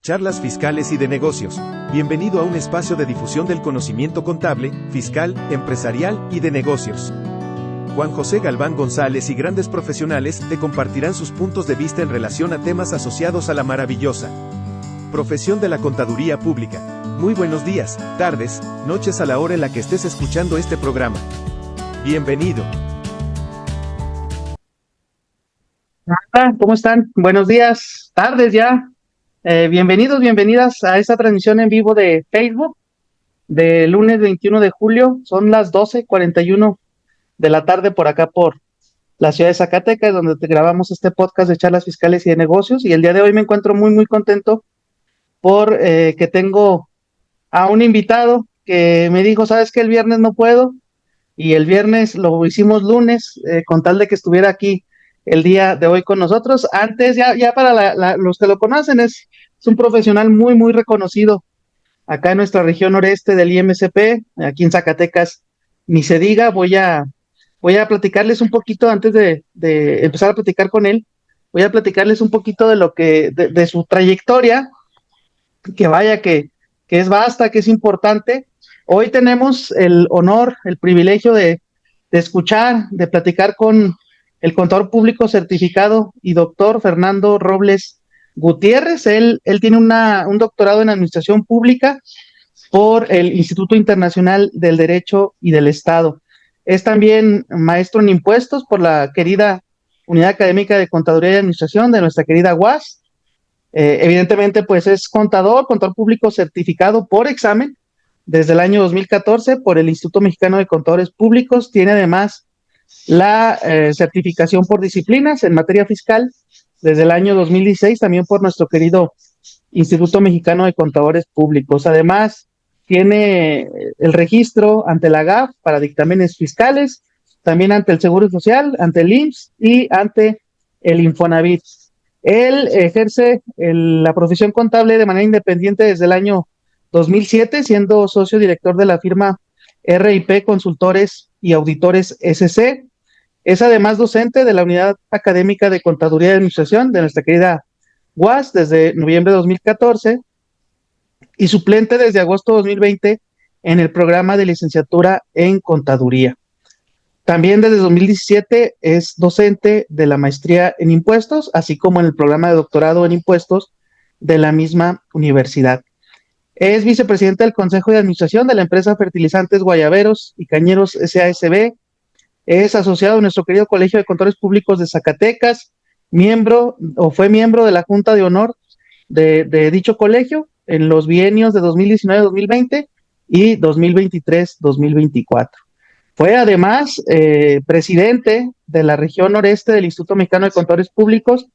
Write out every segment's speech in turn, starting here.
Charlas fiscales y de negocios. Bienvenido a un espacio de difusión del conocimiento contable, fiscal, empresarial y de negocios. Juan José Galván González y grandes profesionales te compartirán sus puntos de vista en relación a temas asociados a la maravillosa profesión de la contaduría pública. Muy buenos días, tardes, noches a la hora en la que estés escuchando este programa. Bienvenido. Hola, ¿cómo están? Buenos días, tardes ya. Bienvenidos, bienvenidas a esta transmisión en vivo de Facebook de lunes 21 de julio. Son las 12:41 de la tarde por acá por la ciudad de Zacatecas, donde te grabamos este podcast de charlas fiscales y de negocios. Y el día de hoy me encuentro muy contento por que tengo a un invitado que me dijo, ¿sabes qué? El viernes no puedo. Y el viernes lo hicimos lunes, con tal de que estuviera aquí el día de hoy con nosotros. Antes, ya para los que lo conocen, es un profesional muy reconocido acá en nuestra región noreste del IMCP, aquí en Zacatecas, ni se diga. Voy a platicarles un poquito antes de empezar a platicar con él. Voy a platicarles un poquito de su trayectoria, que vaya que es vasta, que es importante. Hoy tenemos el honor, el privilegio de escuchar, de platicar con el contador público certificado y doctor Fernando Robles Gutiérrez. Él tiene un doctorado en Administración Pública por el Instituto Internacional del Derecho y del Estado. Es también maestro en impuestos por la querida Unidad Académica de Contaduría y Administración de nuestra querida UAS. Evidentemente, pues es contador público certificado por examen desde el año 2014 por el Instituto Mexicano de Contadores Públicos. Tiene además la certificación por disciplinas en materia fiscal desde el año 2016, también por nuestro querido Instituto Mexicano de Contadores Públicos. Además, tiene el registro ante la GAF para dictámenes fiscales, también ante el Seguro Social, ante el IMSS y ante el Infonavit. Él ejerce la profesión contable de manera independiente desde el año 2007, siendo socio director de la firma RIP Consultores y Auditores SC. Es además docente de la Unidad Académica de Contaduría y Administración de nuestra querida UAS desde noviembre de 2014 y suplente desde agosto de 2020 en el programa de licenciatura en Contaduría. También desde 2017 es docente de la maestría en impuestos, así como en el programa de doctorado en impuestos de la misma universidad. Es vicepresidente del Consejo de Administración de la empresa Fertilizantes Guayaberos y Cañeros SASB. Es asociado a nuestro querido Colegio de Contadores Públicos de Zacatecas, fue miembro de la Junta de Honor de dicho colegio en los bienios de 2019-2020 y 2023-2024. Fue además presidente de la región noreste del Instituto Mexicano de Contadores Públicos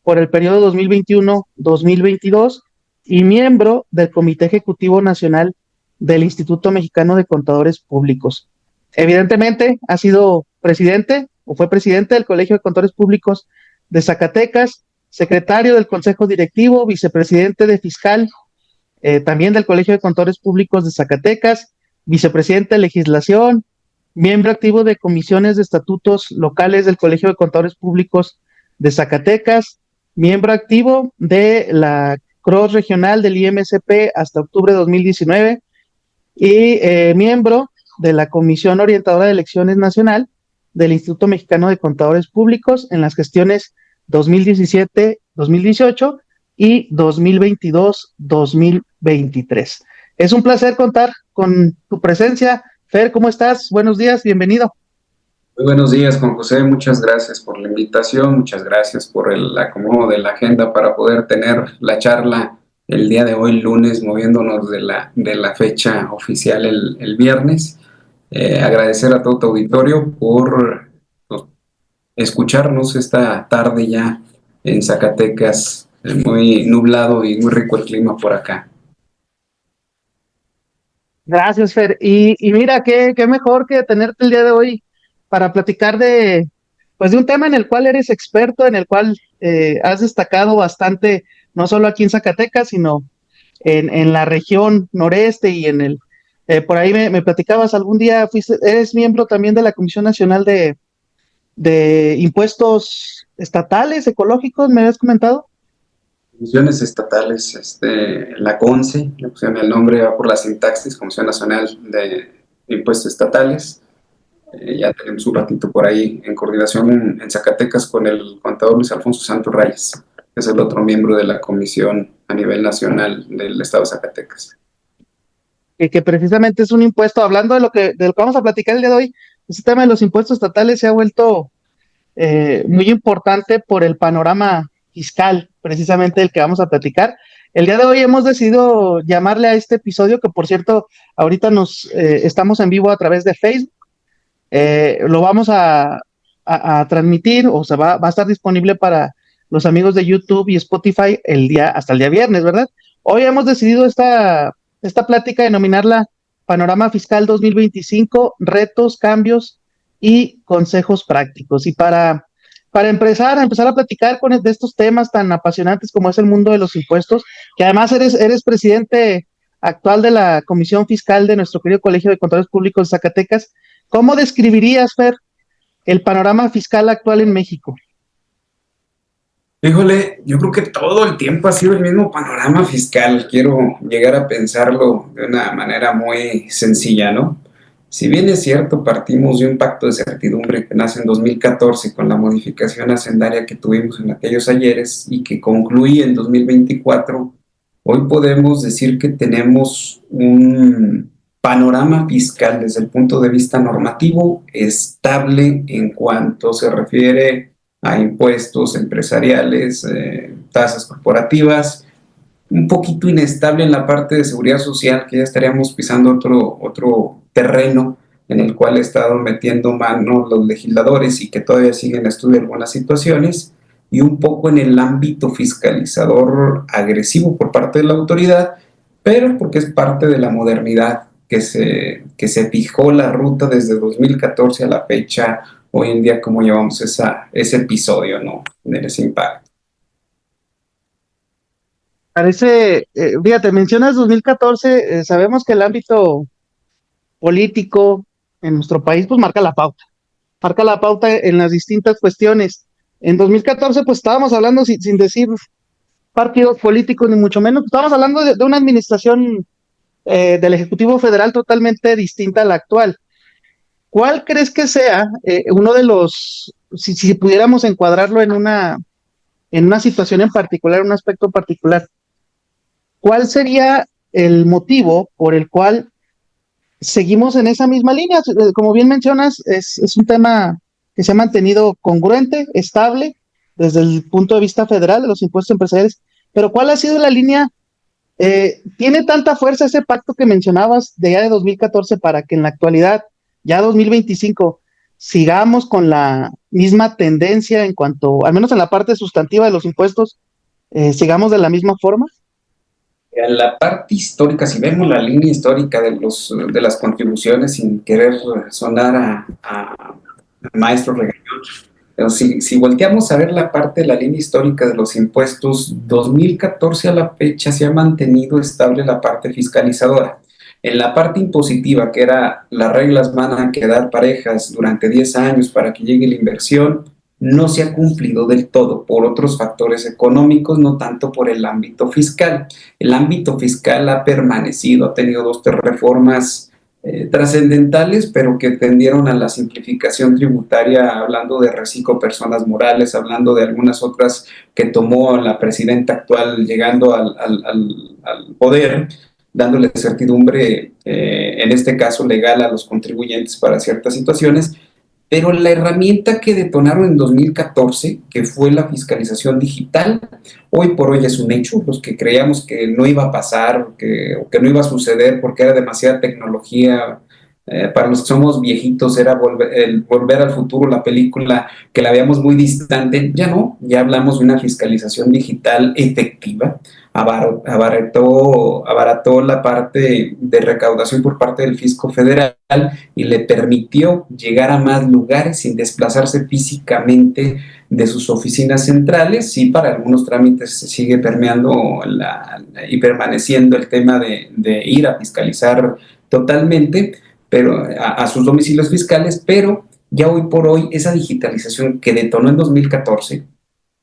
por el periodo 2021-2022 y miembro del Comité Ejecutivo Nacional del Instituto Mexicano de Contadores Públicos. Evidentemente ha sido presidente o fue presidente del Colegio de Contadores Públicos de Zacatecas, secretario del Consejo Directivo, vicepresidente de Fiscal, también del Colegio de Contadores Públicos de Zacatecas, vicepresidente de Legislación, miembro activo de comisiones de estatutos locales del Colegio de Contadores Públicos de Zacatecas, miembro activo de la Cross Regional del IMCP hasta octubre de 2019 y miembro de la Comisión Orientadora de Elecciones Nacional del Instituto Mexicano de Contadores Públicos en las gestiones 2017, 2018 y 2022-2023. Es un placer contar con tu presencia. Fer, ¿cómo estás? Buenos días, bienvenido. Muy buenos días, Juan José. Muchas gracias por la invitación, muchas gracias por el acomodo de la agenda para poder tener la charla el día de hoy, lunes, moviéndonos de la fecha oficial el viernes. Agradecer a todo tu auditorio por escucharnos esta tarde ya en Zacatecas, muy nublado y muy rico el clima por acá. Gracias, Fer. Y mira, qué mejor que tenerte el día de hoy para platicar de un tema en el cual eres experto, en el cual has destacado bastante, no solo aquí en Zacatecas, sino en la región noreste y por ahí me platicabas algún día, eres miembro también de la Comisión Nacional de Impuestos Estatales, Ecológicos, ¿me habías comentado? Comisiones estatales, la CONCE, le pusieron el nombre, va por la sintaxis, Comisión Nacional de Impuestos Estatales. Ya tenemos un ratito por ahí en coordinación en Zacatecas con el contador Luis Alfonso Santos Reyes, que es el otro miembro de la comisión a nivel nacional del estado de Zacatecas. Que precisamente es un impuesto, hablando de lo que vamos a platicar el día de hoy, ese tema de los impuestos estatales se ha vuelto muy importante por el panorama fiscal, precisamente del que vamos a platicar. El día de hoy hemos decidido llamarle a este episodio, que por cierto, ahorita estamos en vivo a través de Facebook. Lo vamos a transmitir, o sea, va a estar disponible para los amigos de YouTube y Spotify hasta el día viernes, ¿verdad? Hoy hemos decidido esta plática denominarla Panorama Fiscal 2025, retos, cambios y consejos prácticos. Y para empezar a platicar de estos temas tan apasionantes como es el mundo de los impuestos, que además eres presidente actual de la Comisión Fiscal de nuestro querido Colegio de Contadores Públicos de Zacatecas, ¿cómo describirías, Fer, el panorama fiscal actual en México? Híjole, yo creo que todo el tiempo ha sido el mismo panorama fiscal. Quiero llegar a pensarlo de una manera muy sencilla, ¿no? Si bien es cierto, partimos de un pacto de certidumbre que nace en 2014 con la modificación hacendaria que tuvimos en aquellos ayeres y que concluye en 2024, hoy podemos decir que tenemos un panorama fiscal desde el punto de vista normativo estable en cuanto se refiere a impuestos empresariales, tasas corporativas, un poquito inestable en la parte de seguridad social, que ya estaríamos pisando otro terreno en el cual he estado metiendo mano los legisladores y que todavía siguen en estudio algunas situaciones, y un poco en el ámbito fiscalizador agresivo por parte de la autoridad, pero porque es parte de la modernidad que se fijó la ruta desde 2014 a la fecha, hoy en día, cómo llevamos ese episodio, ¿no? En ese impacto. Fíjate, mencionas 2014, sabemos que el ámbito político en nuestro país pues marca la pauta en las distintas cuestiones. En 2014 pues estábamos hablando sin decir partidos políticos ni mucho menos, estábamos hablando de una administración del Ejecutivo Federal totalmente distinta a la actual. ¿Cuál crees que sea uno de los, si pudiéramos encuadrarlo en una situación en particular, un aspecto particular, cuál sería el motivo por el cual seguimos en esa misma línea? Como bien mencionas, es un tema que se ha mantenido congruente, estable, desde el punto de vista federal de los impuestos empresariales, pero ¿cuál ha sido la línea? ¿Tiene tanta fuerza ese pacto que mencionabas de ya de 2014 para que en la actualidad, ya 2025, sigamos con la misma tendencia en cuanto, al menos en la parte sustantiva de los impuestos, sigamos de la misma forma? En la parte histórica, si vemos la línea histórica de las contribuciones, sin querer sonar a maestro regañón, pero si volteamos a ver la parte de la línea histórica de los impuestos, 2014 a la fecha se ha mantenido estable la parte fiscalizadora. En la parte impositiva, que era las reglas van a quedar parejas durante 10 años para que llegue la inversión, no se ha cumplido del todo por otros factores económicos, no tanto por el ámbito fiscal. El ámbito fiscal ha permanecido, ha tenido 2 reformas trascendentales, pero que tendieron a la simplificación tributaria, hablando de reciclo personas morales, hablando de algunas otras que tomó la presidenta actual llegando al poder, dándole certidumbre, en este caso legal, a los contribuyentes para ciertas situaciones. Pero la herramienta que detonaron en 2014, que fue la fiscalización digital, hoy por hoy es un hecho. Los que creíamos que no iba a pasar o que no iba a suceder porque era demasiada tecnología, para los que somos viejitos era volver al futuro, la película que la veíamos muy distante. Ya no, ya hablamos de una fiscalización digital efectiva. Abarató la parte de recaudación por parte del fisco federal y le permitió llegar a más lugares sin desplazarse físicamente de sus oficinas centrales. Sí, para algunos trámites se sigue permeando y permaneciendo el tema de ir a fiscalizar totalmente, pero a sus domicilios fiscales, pero ya hoy por hoy esa digitalización que detonó en 2014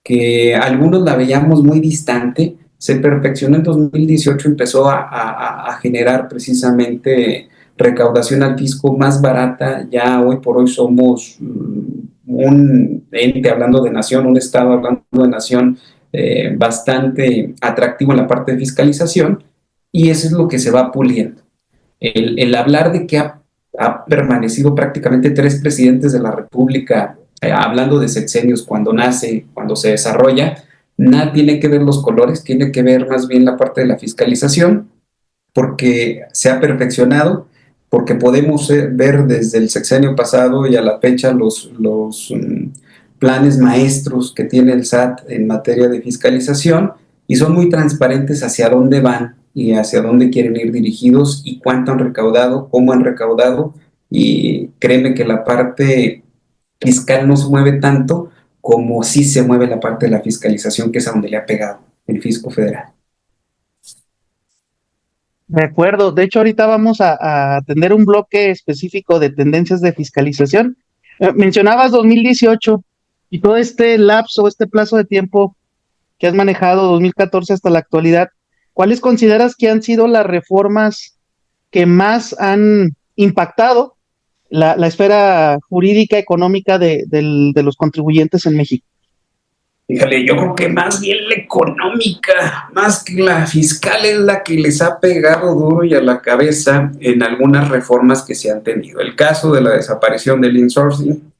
que algunos la veíamos muy distante, se perfeccionó en 2018, empezó a generar precisamente recaudación al fisco más barata. Ya hoy por hoy somos un ente, hablando de nación, un estado hablando de nación, bastante atractivo en la parte de fiscalización, y eso es lo que se va puliendo. El hablar de que ha permanecido prácticamente 3 presidentes de la República, hablando de sexenios, cuando nace, cuando se desarrolla, nada tiene que ver los colores, tiene que ver más bien la parte de la fiscalización, porque se ha perfeccionado, porque podemos ver desde el sexenio pasado y a la fecha los planes maestros que tiene el SAT en materia de fiscalización, y son muy transparentes hacia dónde van y hacia dónde quieren ir dirigidos y cuánto han recaudado, cómo han recaudado, y créeme que la parte fiscal no se mueve tanto como sí se mueve la parte de la fiscalización, que es a donde le ha pegado el fisco federal. De acuerdo. De hecho, ahorita vamos a tener un bloque específico de tendencias de fiscalización. Mencionabas 2018 y todo este lapso, este plazo de tiempo que has manejado, 2014 hasta la actualidad. ¿Cuáles consideras que han sido las reformas que más han impactado la esfera jurídica, económica de los contribuyentes en México? Fíjale, yo creo que más bien la económica, más que la fiscal, es la que les ha pegado duro y a la cabeza en algunas reformas que se han tenido. El caso de la desaparición del insourcing,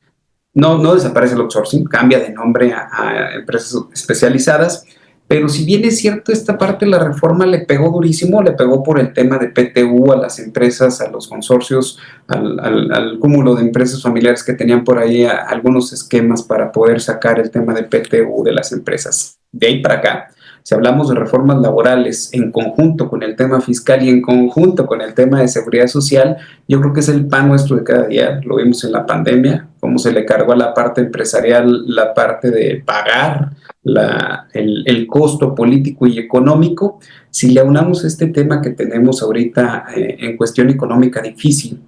no desaparece el outsourcing, cambia de nombre a empresas especializadas, pero si bien es cierto, esta parte de la reforma le pegó durísimo, le pegó por el tema de PTU a las empresas, a los consorcios, al cúmulo de empresas familiares que tenían por ahí algunos esquemas para poder sacar el tema de PTU de las empresas. De ahí para acá, si hablamos de reformas laborales en conjunto con el tema fiscal y en conjunto con el tema de seguridad social, yo creo que es el pan nuestro de cada día. Lo vimos en la pandemia, cómo se le cargó a la parte empresarial la parte de pagar el costo político y económico. Si le aunamos este tema que tenemos ahorita en cuestión económica difícil,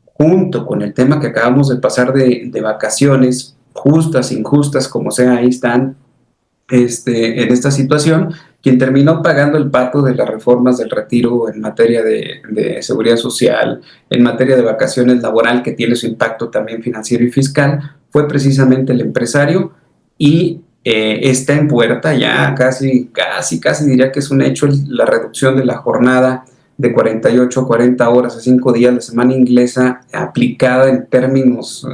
junto con el tema que acabamos de pasar de vacaciones, justas, injustas, como sea, ahí están en esta situación, quien terminó pagando el pato de las reformas del retiro en materia de seguridad social, en materia de vacaciones laboral, que tiene su impacto también financiero y fiscal, fue precisamente el empresario. Y está en puerta ya, casi diría que es un hecho, la reducción de la jornada de 48 a 40 horas a 5 días, la semana inglesa, aplicada en términos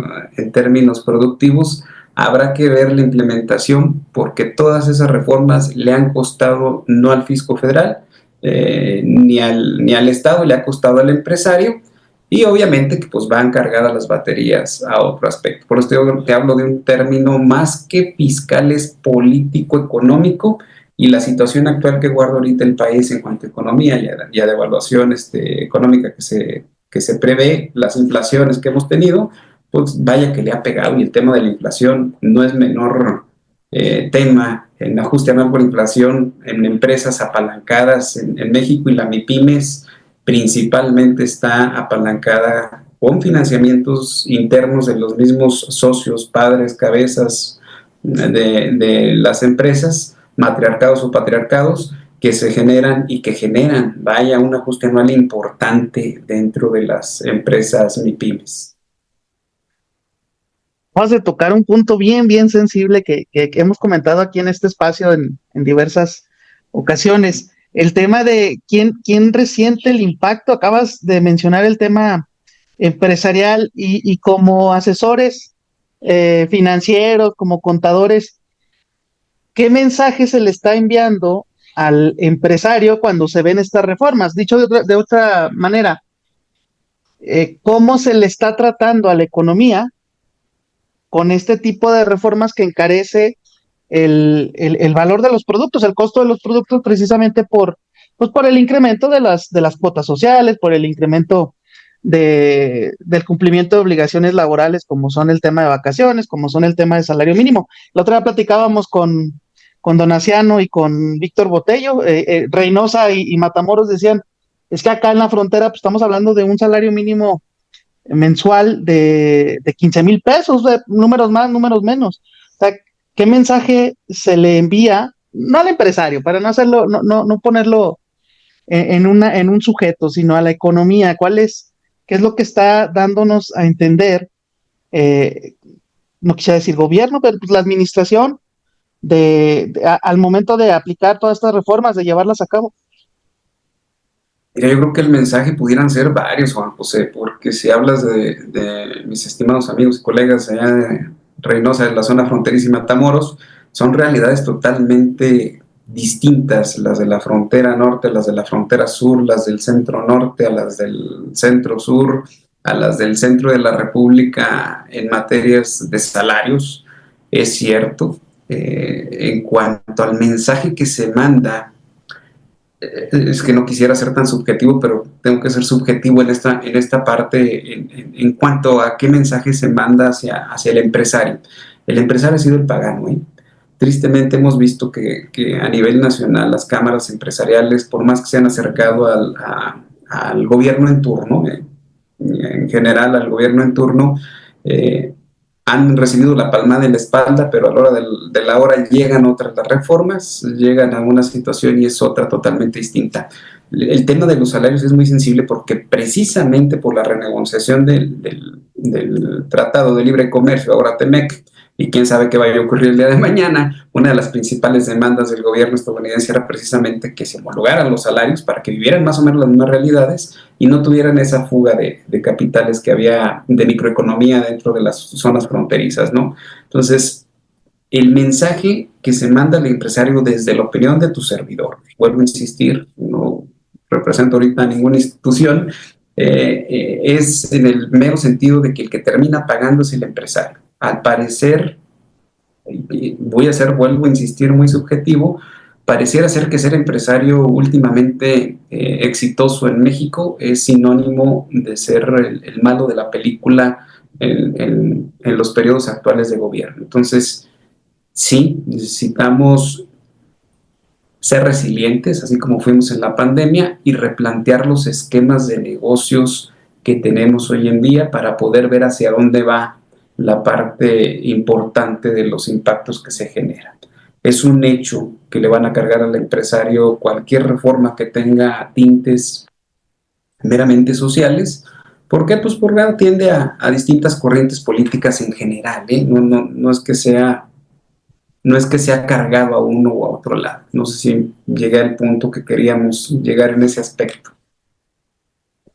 productivos. Habrá que ver la implementación, porque todas esas reformas le han costado no al fisco federal, ni al Estado, le ha costado al empresario, y obviamente que pues van cargadas las baterías a otro aspecto. Por eso te hablo de un término más que fiscal, es político-económico, y la situación actual que guarda ahorita el país en cuanto a economía y a devaluación económica que se prevé, las inflaciones que hemos tenido, pues vaya que le ha pegado. Y el tema de la inflación no es menor tema. En ajuste anual por inflación en empresas apalancadas en México, y la MIPIMES principalmente está apalancada con financiamientos internos de los mismos socios, padres, cabezas de las empresas, matriarcados o patriarcados, que se generan y que generan, vaya, un ajuste anual importante dentro de las empresas MIPIMES. Vamos a tocar un punto bien sensible que hemos comentado aquí en este espacio en diversas ocasiones. El tema de quién resiente el impacto. Acabas de mencionar el tema empresarial y como asesores financieros, como contadores, ¿qué mensaje se le está enviando al empresario cuando se ven estas reformas? Dicho de otra manera, ¿cómo se le está tratando a la economía con este tipo de reformas que encarece el valor de los productos, el costo de los productos, precisamente pues por el incremento de las cuotas sociales, por el incremento del cumplimiento de obligaciones laborales, como son el tema de vacaciones, como son el tema de salario mínimo? La otra vez platicábamos con Donaciano y con Víctor Botello, Reynosa y Matamoros decían, es que acá en la frontera pues, estamos hablando de un salario mínimo mensual de 15,000 pesos, números más, números menos. O sea, ¿qué mensaje se le envía, no al empresario, para no hacerlo, no ponerlo en un sujeto, sino a la economía? ¿Qué es lo que está dándonos a entender, eh, no quisiera decir gobierno, pero pues la administración al momento de aplicar todas estas reformas, de llevarlas a cabo? Mira, yo creo que el mensaje pudieran ser varios, Juan José, porque si hablas de mis estimados amigos y colegas allá de Reynosa, de la zona fronteriza y Matamoros, son realidades totalmente distintas, las de la frontera norte, las de la frontera sur, las del centro norte, a las del centro sur, a las del centro de la República en materias de salarios. Es cierto, en cuanto al mensaje que se manda, es que no quisiera ser tan subjetivo, pero tengo que ser subjetivo en esta parte en cuanto a qué mensaje se manda hacia el empresario. El empresario ha sido el pagano, ¿eh? Tristemente hemos visto que a nivel nacional las cámaras empresariales, por más que se han acercado al gobierno en turno, en general al gobierno en turno, eh, han recibido la palmada en la espalda, pero a la hora de la hora llegan otras las reformas, llegan a una situación y es otra totalmente distinta. El tema de los salarios es muy sensible porque precisamente por la renegociación del Tratado de Libre Comercio, ahora TEMEC, y quién sabe qué vaya a ocurrir el día de mañana, una de las principales demandas del gobierno estadounidense era precisamente que se homologaran los salarios para que vivieran más o menos las mismas realidades y no tuvieran esa fuga de capitales que había de microeconomía dentro de las zonas fronterizas, ¿no? Entonces, el mensaje que se manda al empresario desde la opinión de tu servidor, vuelvo a insistir, no represento ahorita a ninguna institución, es en el mero sentido de que el que termina pagando es el empresario. Al parecer, vuelvo a insistir, muy subjetivo, pareciera ser que ser empresario últimamente exitoso en México es sinónimo de ser el malo de la película en los periodos actuales de gobierno. Entonces, sí, necesitamos ser resilientes, así como fuimos en la pandemia, y replantear los esquemas de negocios que tenemos hoy en día para poder ver hacia dónde va la parte importante de los impactos que se generan. Es un hecho que le van a cargar al empresario cualquier reforma que tenga tintes meramente sociales. ¿Por qué? Pues porque atiende a distintas corrientes políticas en general, ¿eh? No es que sea cargado a uno o a otro lado. No sé si llegué al punto que queríamos llegar en ese aspecto.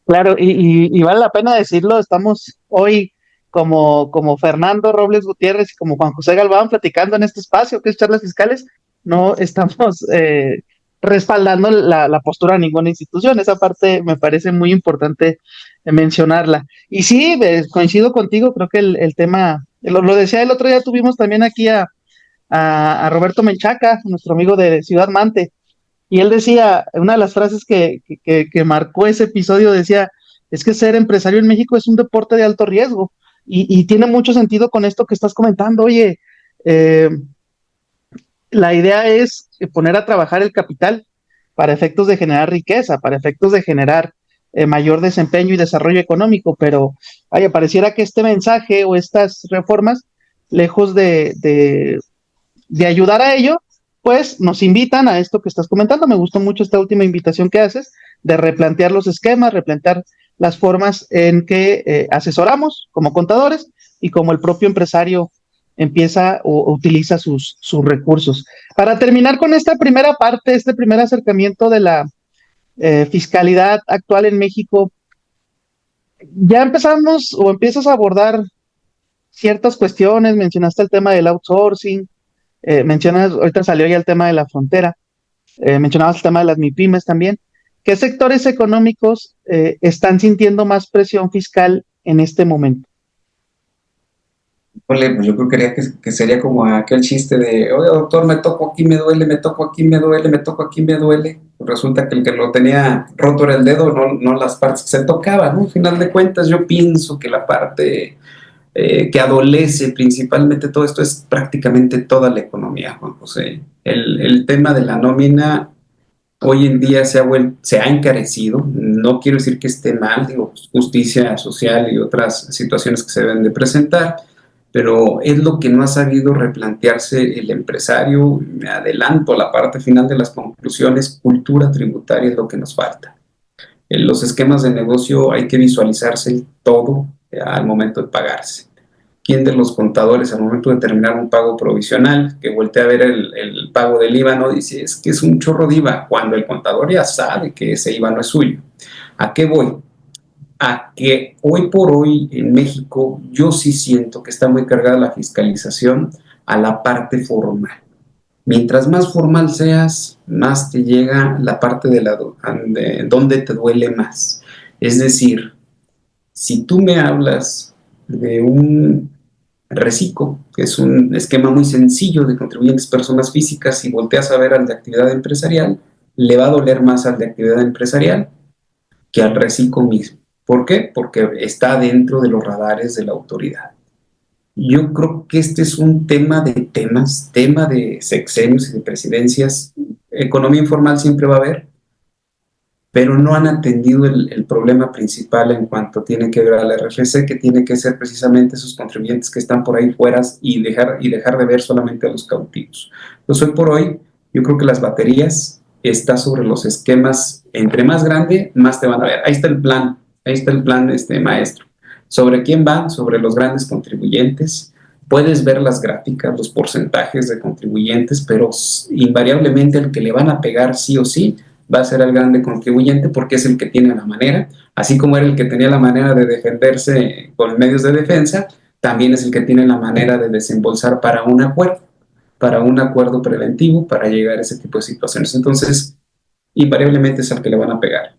Claro, y vale la pena decirlo, estamos hoy como Fernando Robles Gutiérrez y como Juan José Galván platicando en este espacio que es Charlas Fiscales, no estamos respaldando la postura de ninguna institución. Esa parte me parece muy importante mencionarla. Y sí, coincido contigo, creo que el tema, lo decía el otro día, tuvimos también aquí a Roberto Menchaca, nuestro amigo de Ciudad Mante, y él decía, una de las frases que marcó ese episodio decía, es que ser empresario en México es un deporte de alto riesgo. Y tiene mucho sentido con esto que estás comentando. Oye, eh, la idea es poner a trabajar el capital para efectos de generar riqueza, para efectos de generar mayor desempeño y desarrollo económico, pero vaya, pareciera que este mensaje o estas reformas, lejos de ayudar a ello, pues nos invitan a esto que estás comentando. Me gustó mucho esta última invitación que haces de replantear los esquemas, replantear las formas en que asesoramos como contadores y como el propio empresario empieza o utiliza sus recursos. Para terminar con esta primera parte, este primer acercamiento de la fiscalidad actual en México, ya empezamos o empiezas a abordar ciertas cuestiones, mencionaste el tema del outsourcing, mencionas, ahorita salió ya el tema de la frontera, mencionabas el tema de las MIPIMES también. ¿Qué sectores económicos están sintiendo más presión fiscal en este momento? Pues yo creo que sería como aquel chiste de, oye doctor, me toco aquí, me duele, me toco aquí, me duele, me toco aquí, me duele. Pues resulta que el que lo tenía roto era el dedo, no las partes que se tocaban, ¿no? Al final de cuentas yo pienso que la parte que adolece principalmente todo esto es prácticamente toda la economía, Juan José. El tema de la nómina hoy en día se ha encarecido, no quiero decir que esté mal, digo, justicia social y otras situaciones que se deben de presentar, pero es lo que no ha sabido replantearse el empresario. Me adelanto a la parte final de las conclusiones: cultura tributaria es lo que nos falta. En los esquemas de negocio hay que visualizarse todo al momento de pagarse. ¿Quién de los contadores al momento de terminar un pago provisional, que voltea a ver el pago del IVA, no dice es que es un chorro de IVA, cuando el contador ya sabe que ese IVA no es suyo? ¿A qué voy? A que hoy por hoy en México yo sí siento que está muy cargada la fiscalización a la parte formal. Mientras más formal seas, más te llega la parte de donde te duele más. Es decir, si tú me hablas de un reciclo, que es un esquema muy sencillo de contribuyentes personas físicas, y volteas a ver al de actividad empresarial, le va a doler más al de actividad empresarial que al reciclo mismo. ¿Por qué? Porque está dentro de los radares de la autoridad. Yo creo que este es un tema de sexenios y de presidencias. Economía informal siempre va a haber, pero no han atendido el problema principal en cuanto tiene que ver al RFC, que tiene que ser precisamente esos contribuyentes que están por ahí fuera y dejar de ver solamente a los cautivos. Entonces, hoy por hoy, yo creo que las baterías está sobre los esquemas. Entre más grande, más te van a ver. Ahí está el plan, maestro. ¿Sobre quién va? Sobre los grandes contribuyentes. Puedes ver las gráficas, los porcentajes de contribuyentes, pero invariablemente el que le van a pegar sí o sí va a ser el grande contribuyente, porque es el que tiene la manera, así como era el que tenía la manera de defenderse con medios de defensa, también es el que tiene la manera de desembolsar para un acuerdo preventivo, para llegar a ese tipo de situaciones. Entonces, invariablemente es al que le van a pegar.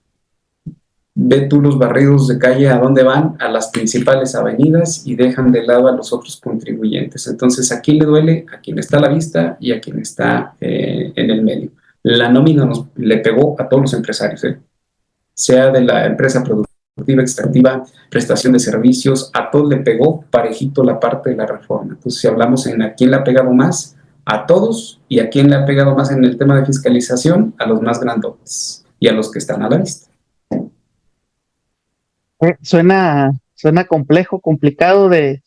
Ve tú los barridos de calle a dónde van, a las principales avenidas, y dejan de lado a los otros contribuyentes. Entonces, ¿a quién le duele? A quien está a la vista y a quien está en el medio. La nómina le pegó a todos los empresarios, sea de la empresa productiva, extractiva, prestación de servicios, a todos le pegó parejito la parte de la reforma. Entonces, si hablamos en a quién le ha pegado más, a todos, y a quién le ha pegado más en el tema de fiscalización, a los más grandotes y a los que están a la vista. Suena complejo, complicado de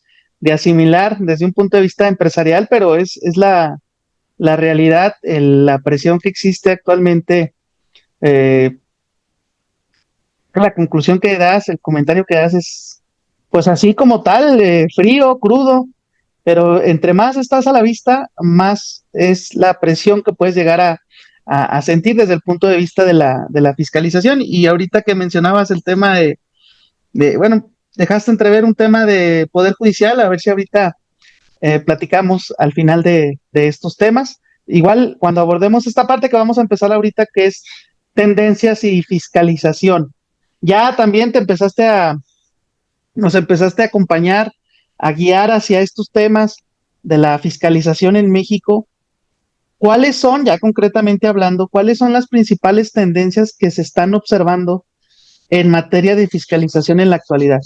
asimilar desde un punto de vista empresarial, pero es la realidad, la presión que existe actualmente. La conclusión que das, el comentario que das es, pues así como tal, frío, crudo, pero entre más estás a la vista, más es la presión que puedes llegar a sentir desde el punto de vista de la fiscalización. Y ahorita que mencionabas el tema bueno, dejaste entrever un tema de Poder Judicial, a ver si ahorita platicamos al final de estos temas. Igual, cuando abordemos esta parte que vamos a empezar ahorita, que es tendencias y fiscalización, ya también nos empezaste a acompañar, a guiar hacia estos temas de la fiscalización en México. ¿Cuáles son, ya concretamente hablando, cuáles son las principales tendencias que se están observando en materia de fiscalización en la actualidad?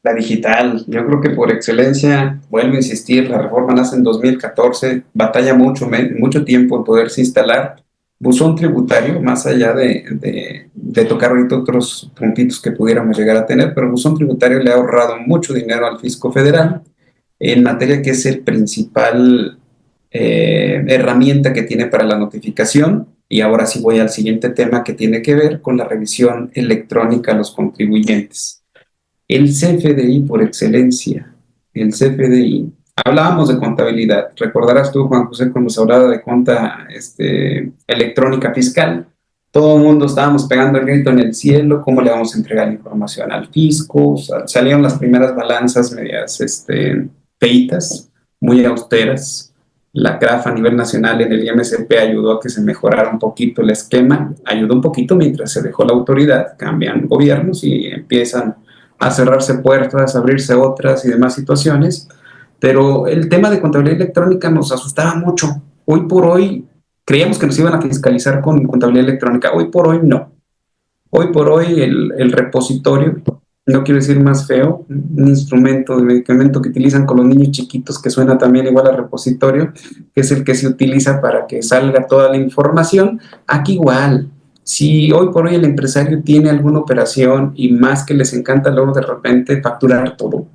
La digital, yo creo que por excelencia, vuelvo a insistir, la reforma nace en 2014, batalla mucho tiempo en poderse instalar. Buzón tributario, más allá de tocar ahorita otros puntitos que pudiéramos llegar a tener, pero buzón tributario le ha ahorrado mucho dinero al fisco federal en materia que es el principal herramienta que tiene para la notificación. Y ahora sí voy al siguiente tema, que tiene que ver con la revisión electrónica a los contribuyentes. El CFDI por excelencia, el CFDI. Hablábamos de contabilidad. Recordarás tú, Juan José, cuando se hablaba de cuenta electrónica fiscal. Todo el mundo estábamos pegando el grito en el cielo: ¿cómo le vamos a entregar la información al fisco? Salieron las primeras balanzas medias feitas, muy austeras. La CRAF a nivel nacional en el IMSP ayudó a que se mejorara un poquito el esquema. Ayudó un poquito mientras se dejó la autoridad. Cambian gobiernos y empiezan a cerrarse puertas, a abrirse otras y demás situaciones. Pero el tema de contabilidad electrónica nos asustaba mucho. Hoy por hoy creíamos que nos iban a fiscalizar con contabilidad electrónica. Hoy por hoy no. Hoy por hoy el repositorio, no quiero decir más feo, un instrumento de medicamento que utilizan con los niños chiquitos, que suena también igual al repositorio, que es el que se utiliza para que salga toda la información. Aquí igual, si hoy por hoy el empresario tiene alguna operación, y más que les encanta luego de repente facturar todo,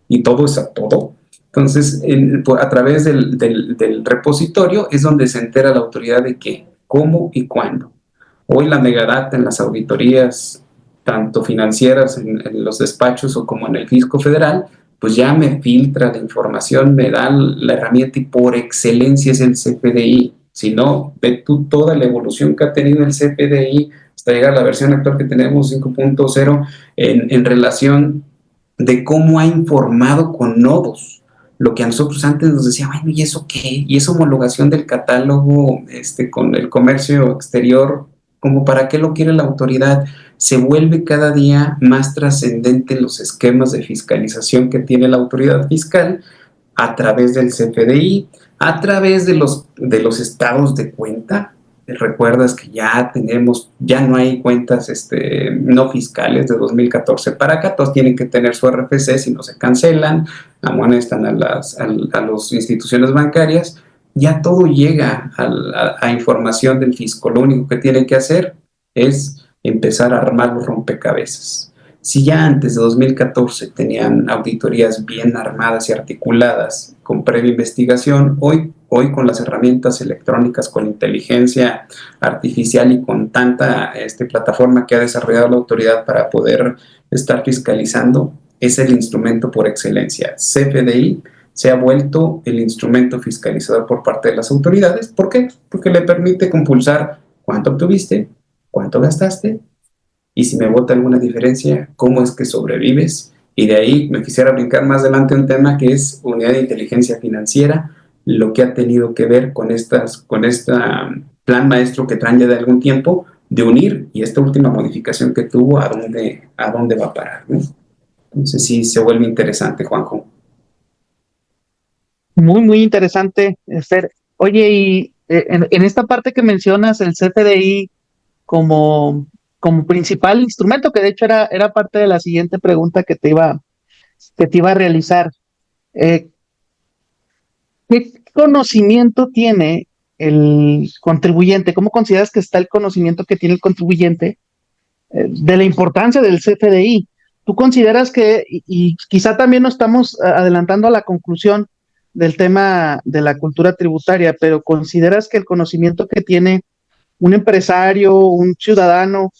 y todo es a todo. Entonces, a través del repositorio es donde se entera la autoridad de qué, cómo y cuándo. Hoy la megadata en las auditorías, tanto financieras en los despachos o como en el Fisco Federal, pues ya me filtra la información, me da la herramienta y por excelencia es el CFDI. Si no, ve tú toda la evolución que ha tenido el CFDI hasta llegar a la versión actual que tenemos 5.0 en relación de cómo ha informado con nodos. Lo que a nosotros antes nos decía, bueno, ¿y eso qué? ¿Y esa homologación del catálogo con el comercio exterior? ¿Cómo para qué lo quiere la autoridad? Se vuelve cada día más trascendente los esquemas de fiscalización que tiene la autoridad fiscal a través del CFDI, a través de los estados de cuenta. Recuerdas que ya no hay cuentas no fiscales de 2014 para acá, todos tienen que tener su RFC, si no se cancelan, amonestan a las instituciones bancarias, ya todo llega a información del fisco. Lo único que tiene que hacer es empezar a armar los rompecabezas. Si ya antes de 2014 tenían auditorías bien armadas y articuladas con previa investigación, hoy con las herramientas electrónicas, con inteligencia artificial y con tanta plataforma que ha desarrollado la autoridad para poder estar fiscalizando, es el instrumento por excelencia. CFDI se ha vuelto el instrumento fiscalizador por parte de las autoridades. ¿Por qué? Porque le permite compulsar cuánto obtuviste, cuánto gastaste, y si me bota alguna diferencia, cómo es que sobrevives. Y de ahí me quisiera brincar más adelante un tema que es unidad de inteligencia financiera, lo que ha tenido que ver con este plan maestro que traen ya de algún tiempo, de unir, y esta última modificación que tuvo, a dónde va a parar, ¿no? Entonces sí, se vuelve interesante, Juanjo. Muy, muy interesante, Fer. Oye, y en esta parte que mencionas el CFDI como, como principal instrumento, que de hecho era parte de la siguiente pregunta que te iba a realizar. eh, ¿Qué conocimiento tiene el contribuyente? ¿Cómo consideras que está el conocimiento que tiene el contribuyente de la importancia del CFDI? ¿Tú consideras que, y quizá también nos estamos adelantando a la conclusión del tema de la cultura tributaria, pero consideras que el conocimiento que tiene un empresario, un ciudadano,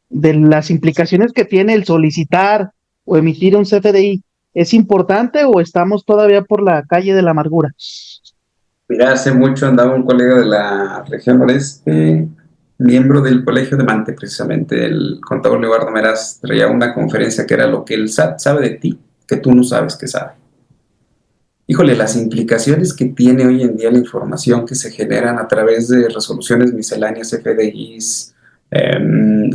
de las implicaciones que tiene el solicitar o emitir un CFDI, es importante o estamos todavía por la calle de la amargura? Mira, hace mucho andaba un colega de la región noreste, miembro del Colegio de Mante, precisamente, el contador Leobardo Meraz, traía una conferencia que era lo que el SAT sabe de ti, que tú no sabes que sabe. Híjole, las implicaciones que tiene hoy en día la información que se generan a través de resoluciones misceláneas, FDIs,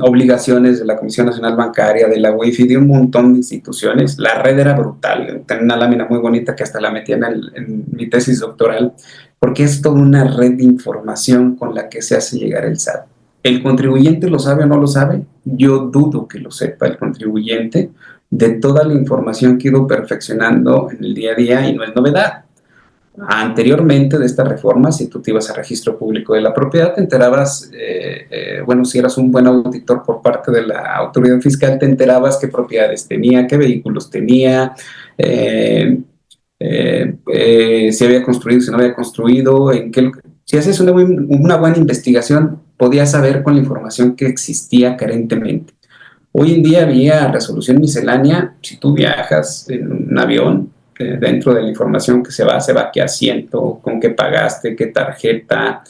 obligaciones de la Comisión Nacional Bancaria, de la UIF y de un montón de instituciones. La red era brutal, tenía una lámina muy bonita que hasta la metí en mi tesis doctoral, porque es toda una red de información con la que se hace llegar el SAT. ¿El contribuyente lo sabe o no lo sabe? Yo dudo que lo sepa el contribuyente, de toda la información que he ido perfeccionando en el día a día, y no es novedad. Anteriormente de esta reforma, si tú te ibas a registro público de la propiedad, te enterabas, bueno, si eras un buen auditor por parte de la autoridad fiscal, te enterabas qué propiedades tenía, qué vehículos tenía, si había construido, si no había construido, si haces una buena investigación, podías saber con la información que existía carentemente. Hoy en día, vía resolución miscelánea, si tú viajas en un avión, dentro de la información que se va qué asiento, con qué pagaste, qué tarjeta,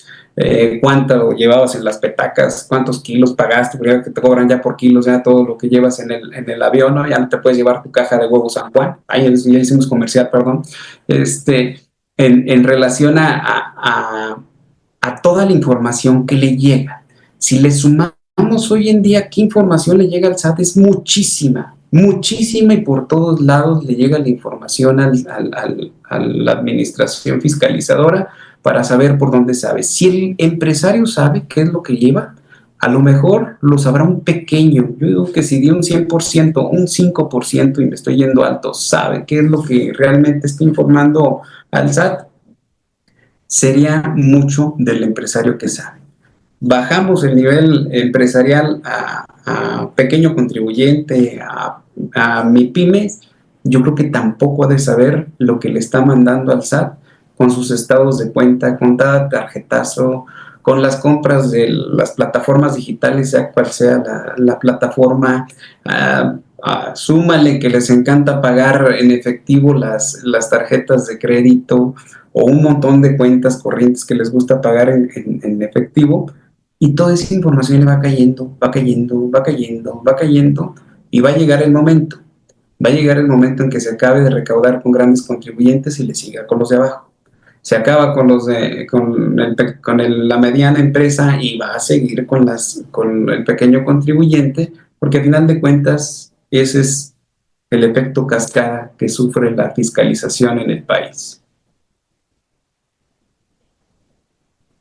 cuánto llevabas en las petacas, cuántos kilos pagaste, porque te cobran ya por kilos, ya todo lo que llevas en el avión, ¿no? Ya no te puedes llevar tu caja de huevos San Juan, ahí ya hicimos comercial, perdón, en relación a toda la información que le llega. Si le sumamos hoy en día qué información le llega al SAT, es muchísima, muchísima, y por todos lados le llega la información a la administración fiscalizadora para saber por dónde sabe. Si el empresario sabe qué es lo que lleva, a lo mejor lo sabrá un pequeño. Yo digo que si de un 100%, un 5%, y me estoy yendo alto, sabe qué es lo que realmente está informando al SAT, sería mucho del empresario que sabe. Bajamos el nivel empresarial a pequeño contribuyente, a MIPYMES, yo creo que tampoco ha de saber lo que le está mandando al SAT con sus estados de cuenta, con cada tarjetazo, con las compras de las plataformas digitales, sea cual sea la plataforma. Súmale que les encanta pagar en efectivo las tarjetas de crédito o un montón de cuentas corrientes que les gusta pagar en efectivo, y toda esa información le va cayendo, va cayendo, va cayendo, va cayendo, y va a llegar el momento en que se acabe de recaudar con grandes contribuyentes y le siga con los de abajo. Se acaba con la mediana empresa y va a seguir con el pequeño contribuyente, porque al final de cuentas ese es el efecto cascada que sufre la fiscalización en el país.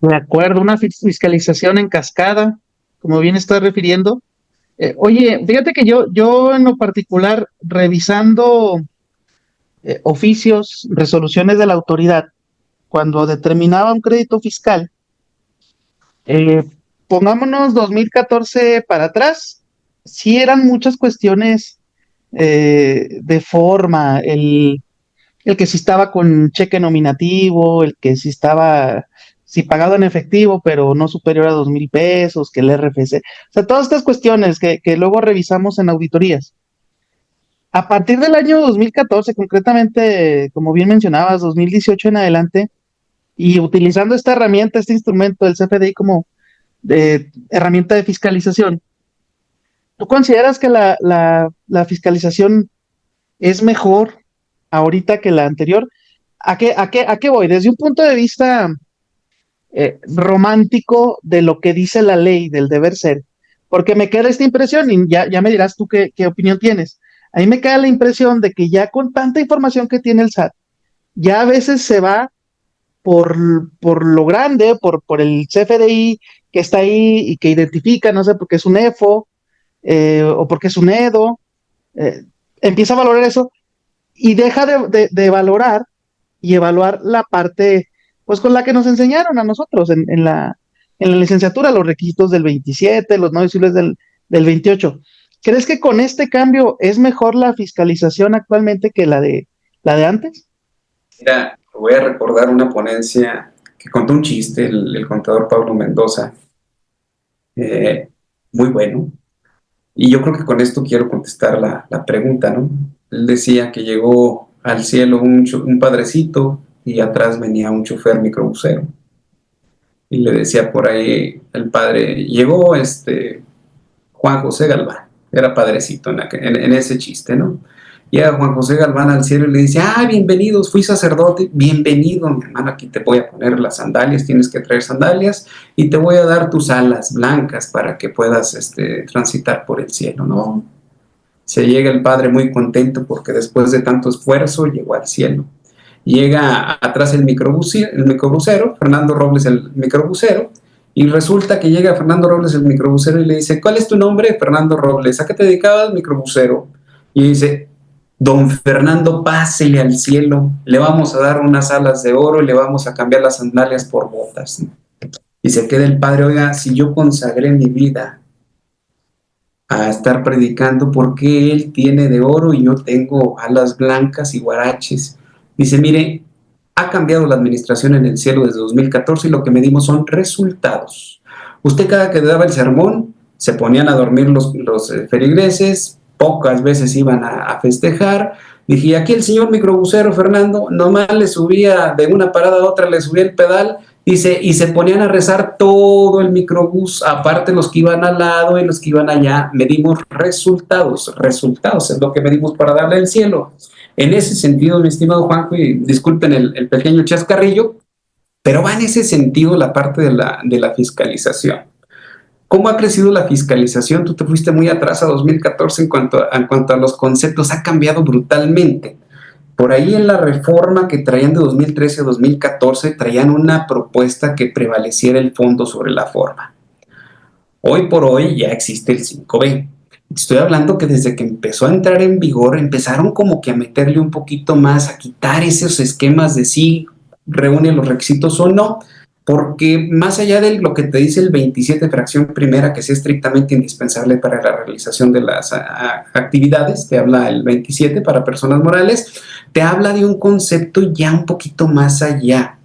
De acuerdo, una fiscalización en cascada, como bien estás refiriendo. Oye, fíjate que yo en lo particular, revisando oficios, resoluciones de la autoridad, cuando determinaba un crédito fiscal, eh, pongámonos 2014 para atrás, sí eran muchas cuestiones de forma, el que si estaba con cheque nominativo, el que si estaba, si pagado en efectivo, pero no superior a 2,000 pesos, que el RFC, o sea, todas estas cuestiones que luego revisamos en auditorías. A partir del año 2014, concretamente, como bien mencionabas, 2018 en adelante, y utilizando esta herramienta, este instrumento del CFDI como de herramienta de fiscalización, ¿tú consideras que la fiscalización es mejor ahorita que la anterior? ¿A qué voy? Desde un punto de vista romántico de lo que dice la ley del deber ser, porque me queda esta impresión, y ya me dirás tú qué opinión tienes. A mí me queda la impresión de que ya con tanta información que tiene el SAT, ya a veces se va por lo grande, por el CFDI que está ahí y que identifica, no sé, porque es un EFO o porque es un EDO, eh, empieza a valorar eso y deja de valorar y evaluar la parte, pues con la que nos enseñaron a nosotros en la licenciatura, los requisitos del 27, los no visibles del 28. ¿Crees que con este cambio es mejor la fiscalización actualmente que la de antes? Mira, voy a recordar una ponencia que contó un chiste, el contador Pablo Mendoza, eh, muy bueno. Y yo creo que con esto quiero contestar la pregunta, ¿no? Él decía que llegó al cielo un padrecito y atrás venía un chofer microbusero. Y le decía por ahí el padre, llegó Juan José Galván, era padrecito en ese chiste, ¿no? Llega Juan José Galván al cielo y le dice, bienvenidos, fui sacerdote, bienvenido, mi hermano, aquí te voy a poner las sandalias, tienes que traer sandalias y te voy a dar tus alas blancas para que puedas transitar por el cielo, ¿no? Se llega el padre muy contento porque después de tanto esfuerzo llegó al cielo. Llega atrás el microbusero, Fernando Robles el microbusero, y resulta que llega Fernando Robles el microbusero y le dice, ¿cuál es tu nombre? Fernando Robles. ¿A qué te dedicabas, microbusero? Y dice, don Fernando, pásele al cielo, le vamos a dar unas alas de oro y le vamos a cambiar las sandalias por botas. Y se queda el padre, oiga, si yo consagré mi vida a estar predicando, ¿por qué él tiene de oro y yo tengo alas blancas y guaraches? Dice, mire, ha cambiado la administración en el cielo desde 2014 y lo que medimos son resultados. Usted cada que daba el sermón, se ponían a dormir los feligreses, pocas veces iban a festejar. Dije, aquí el señor microbusero Fernando, nomás le subía de una parada a otra, le subía el pedal, dice, y se ponían a rezar todo el microbús, aparte los que iban al lado y los que iban allá. Medimos resultados es lo que medimos para darle el cielo. En ese sentido, mi estimado Juanjo, y disculpen el pequeño chascarrillo, pero va en ese sentido la parte de la fiscalización. ¿Cómo ha crecido la fiscalización? Tú te fuiste muy atrás a 2014 en cuanto a los conceptos, ha cambiado brutalmente. Por ahí en la reforma que traían de 2013 a 2014, traían una propuesta que prevaleciera el fondo sobre la forma. Hoy por hoy ya existe el 5B. Estoy hablando que desde que empezó a entrar en vigor, empezaron como que a meterle un poquito más, a quitar esos esquemas de si reúne los requisitos o no. porque más allá de lo que te dice el 27 fracción primera, que sea estrictamente indispensable para la realización de las actividades, te habla el 27 para personas morales, te habla de un concepto ya un poquito más allá,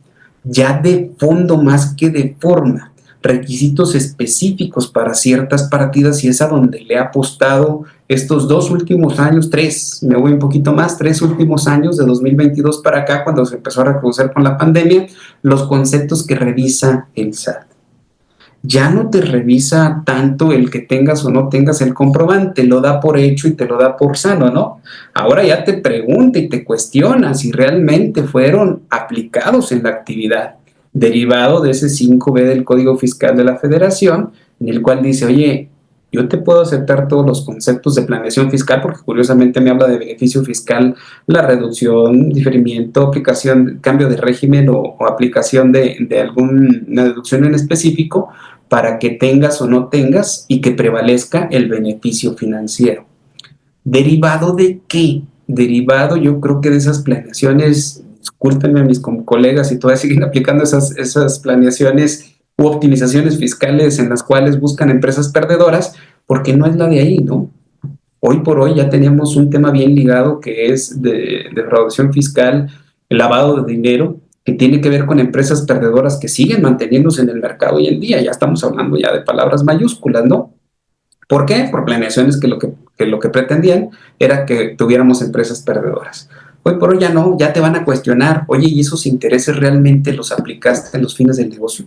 ya de fondo más que de forma, requisitos específicos para ciertas partidas, y es a donde le ha apostado estos 2 últimos años, 3, me voy un poquito más, 3 últimos años de 2022 para acá, cuando se empezó a reconocer con la pandemia, los conceptos que revisa el SAT. Ya no te revisa tanto el que tengas o no tengas el comprobante, lo da por hecho y te lo da por sano, ¿no? Ahora ya te pregunta y te cuestiona si realmente fueron aplicados en la actividad, derivado de ese 5B del Código Fiscal de la Federación, en el cual dice, oye, yo te puedo aceptar todos los conceptos de planeación fiscal, porque curiosamente me habla de beneficio fiscal, la reducción, diferimiento, aplicación, cambio de régimen o aplicación de alguna deducción en específico, para que tengas o no tengas y que prevalezca el beneficio financiero. ¿Derivado de qué? Derivado, yo creo que de esas planeaciones, discúlpenme a mis colegas si todavía siguen aplicando esas planeaciones u optimizaciones fiscales en las cuales buscan empresas perdedoras, porque no es la de ahí, ¿no? Hoy por hoy ya teníamos un tema bien ligado que es de defraudación fiscal, el lavado de dinero, que tiene que ver con empresas perdedoras que siguen manteniéndose en el mercado hoy en día. Ya estamos hablando ya de palabras mayúsculas, ¿no? ¿Por qué? Por planeaciones que lo que pretendían era que tuviéramos empresas perdedoras. Hoy por hoy ya no, ya te van a cuestionar, oye, ¿y esos intereses realmente los aplicaste en los fines del negocio?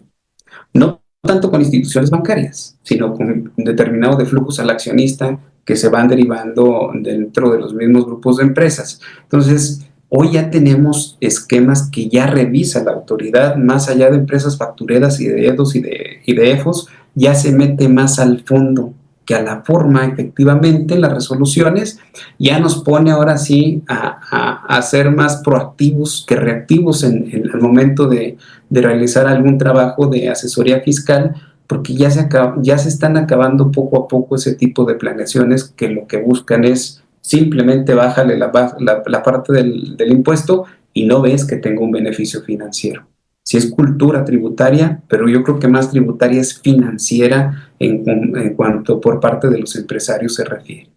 No tanto con instituciones bancarias, sino con determinado de flujos al accionista que se van derivando dentro de los mismos grupos de empresas. Entonces, hoy ya tenemos esquemas que ya revisa la autoridad, más allá de empresas factureras y de EDOS y de EFOS, ya se mete más al fondo que a la forma. Efectivamente, las resoluciones ya nos pone ahora sí a ser más proactivos que reactivos en el momento de realizar algún trabajo de asesoría fiscal, porque ya se están acabando poco a poco ese tipo de planeaciones que lo que buscan es simplemente bájale la parte del impuesto y no ves que tenga un beneficio financiero. Si es cultura tributaria, pero yo creo que más tributaria es financiera en cuanto por parte de los empresarios se refiere.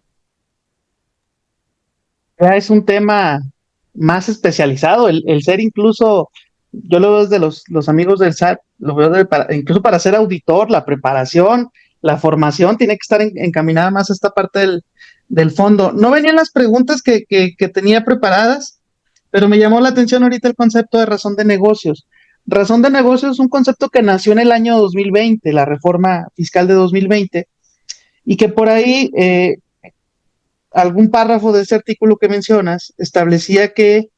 Ya es un tema más especializado, el ser incluso, yo lo veo desde los amigos del SAT, lo veo incluso para ser auditor, la preparación, la formación tiene que estar encaminada más a esta parte del fondo. No venían las preguntas que tenía preparadas, pero me llamó la atención ahorita el concepto de razón de negocios. Razón de negocios es un concepto que nació en el año 2020, la reforma fiscal de 2020, y que por ahí algún párrafo de ese artículo que mencionas establecía que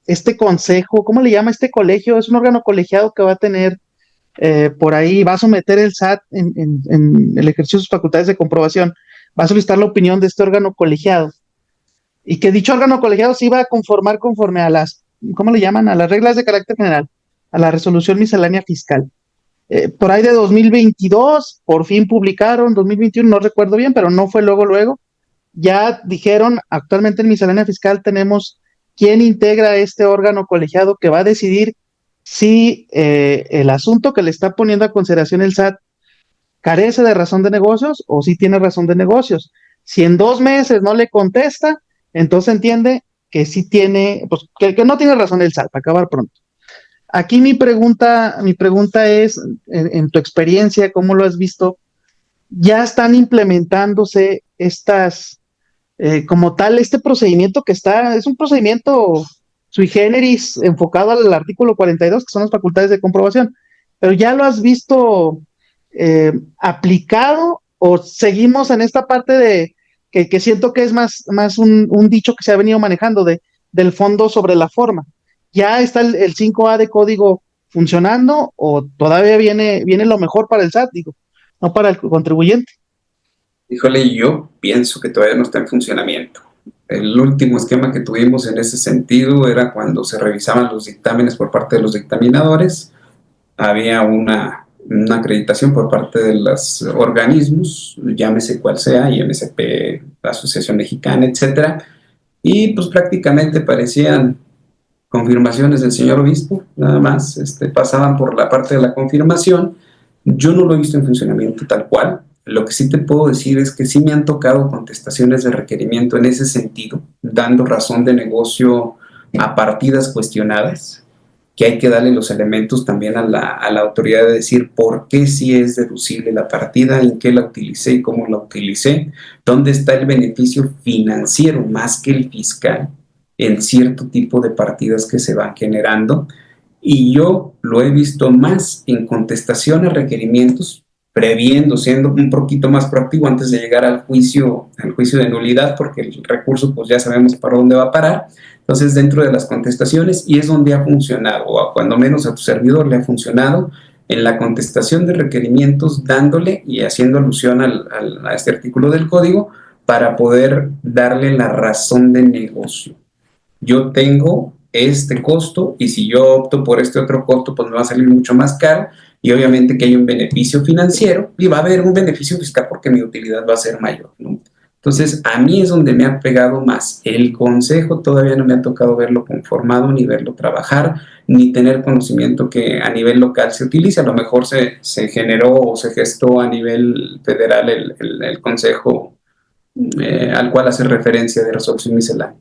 este consejo, ¿cómo le llama? Este colegio, es un órgano colegiado que va a tener por ahí, va a someter el SAT en el ejercicio de sus facultades de comprobación, va a solicitar la opinión de este órgano colegiado, y que dicho órgano colegiado se iba a conformar conforme a las, ¿cómo le llaman? A las reglas de carácter general, a la resolución miscelánea fiscal. Por ahí de 2022, por fin publicaron, 2021, no recuerdo bien, pero no fue luego, ya dijeron, actualmente en miscelánea fiscal tenemos quién integra este órgano colegiado que va a decidir si el asunto que le está poniendo a consideración el SAT carece de razón de negocios o si tiene razón de negocios. Si en 2 meses no le contesta, entonces entiende que sí tiene, pues que no tiene razón el SAT, para acabar pronto. Aquí mi pregunta es, en tu experiencia, ¿cómo lo has visto? ¿Ya están implementándose estas como tal, este procedimiento que es un procedimiento sui generis enfocado al artículo 42, que son las facultades de comprobación, pero ya lo has visto aplicado o seguimos en esta parte de que siento que es más un dicho que se ha venido manejando del fondo sobre la forma? ¿Ya está el 5A de código funcionando o todavía viene lo mejor para el SAT, digo, no para el contribuyente? Híjole, yo pienso que todavía no está en funcionamiento. El último esquema que tuvimos en ese sentido era cuando se revisaban los dictámenes por parte de los dictaminadores. Había una acreditación por parte de los organismos, llámese cual sea, IMSP, la Asociación Mexicana, etcétera, y pues prácticamente parecían confirmaciones del señor obispo, nada más pasaban por la parte de la confirmación. Yo no lo he visto en funcionamiento tal cual. Lo que sí te puedo decir es que sí me han tocado contestaciones de requerimiento en ese sentido, dando razón de negocio a partidas cuestionadas, que hay que darle los elementos también a la autoridad de decir por qué sí es deducible la partida, en qué la utilicé y cómo la utilicé, dónde está el beneficio financiero más que el fiscal en cierto tipo de partidas que se van generando. Y yo lo he visto más en contestación a requerimientos, previendo, siendo un poquito más proactivo antes de llegar al juicio de nulidad, porque el recurso pues ya sabemos para dónde va a parar. Entonces, dentro de las contestaciones, y es donde ha funcionado, o cuando menos a tu servidor le ha funcionado, en la contestación de requerimientos, dándole y haciendo alusión a este artículo del código para poder darle la razón de negocio. Yo tengo este costo y si yo opto por este otro costo, pues me va a salir mucho más caro y obviamente que hay un beneficio financiero y va a haber un beneficio fiscal porque mi utilidad va a ser mayor, ¿no? Entonces, a mí es donde me ha pegado más. El consejo todavía no me ha tocado verlo conformado, ni verlo trabajar, ni tener conocimiento que a nivel local se utilice. A lo mejor se generó o se gestó a nivel federal el consejo al cual hace referencia de resolución miscelánea.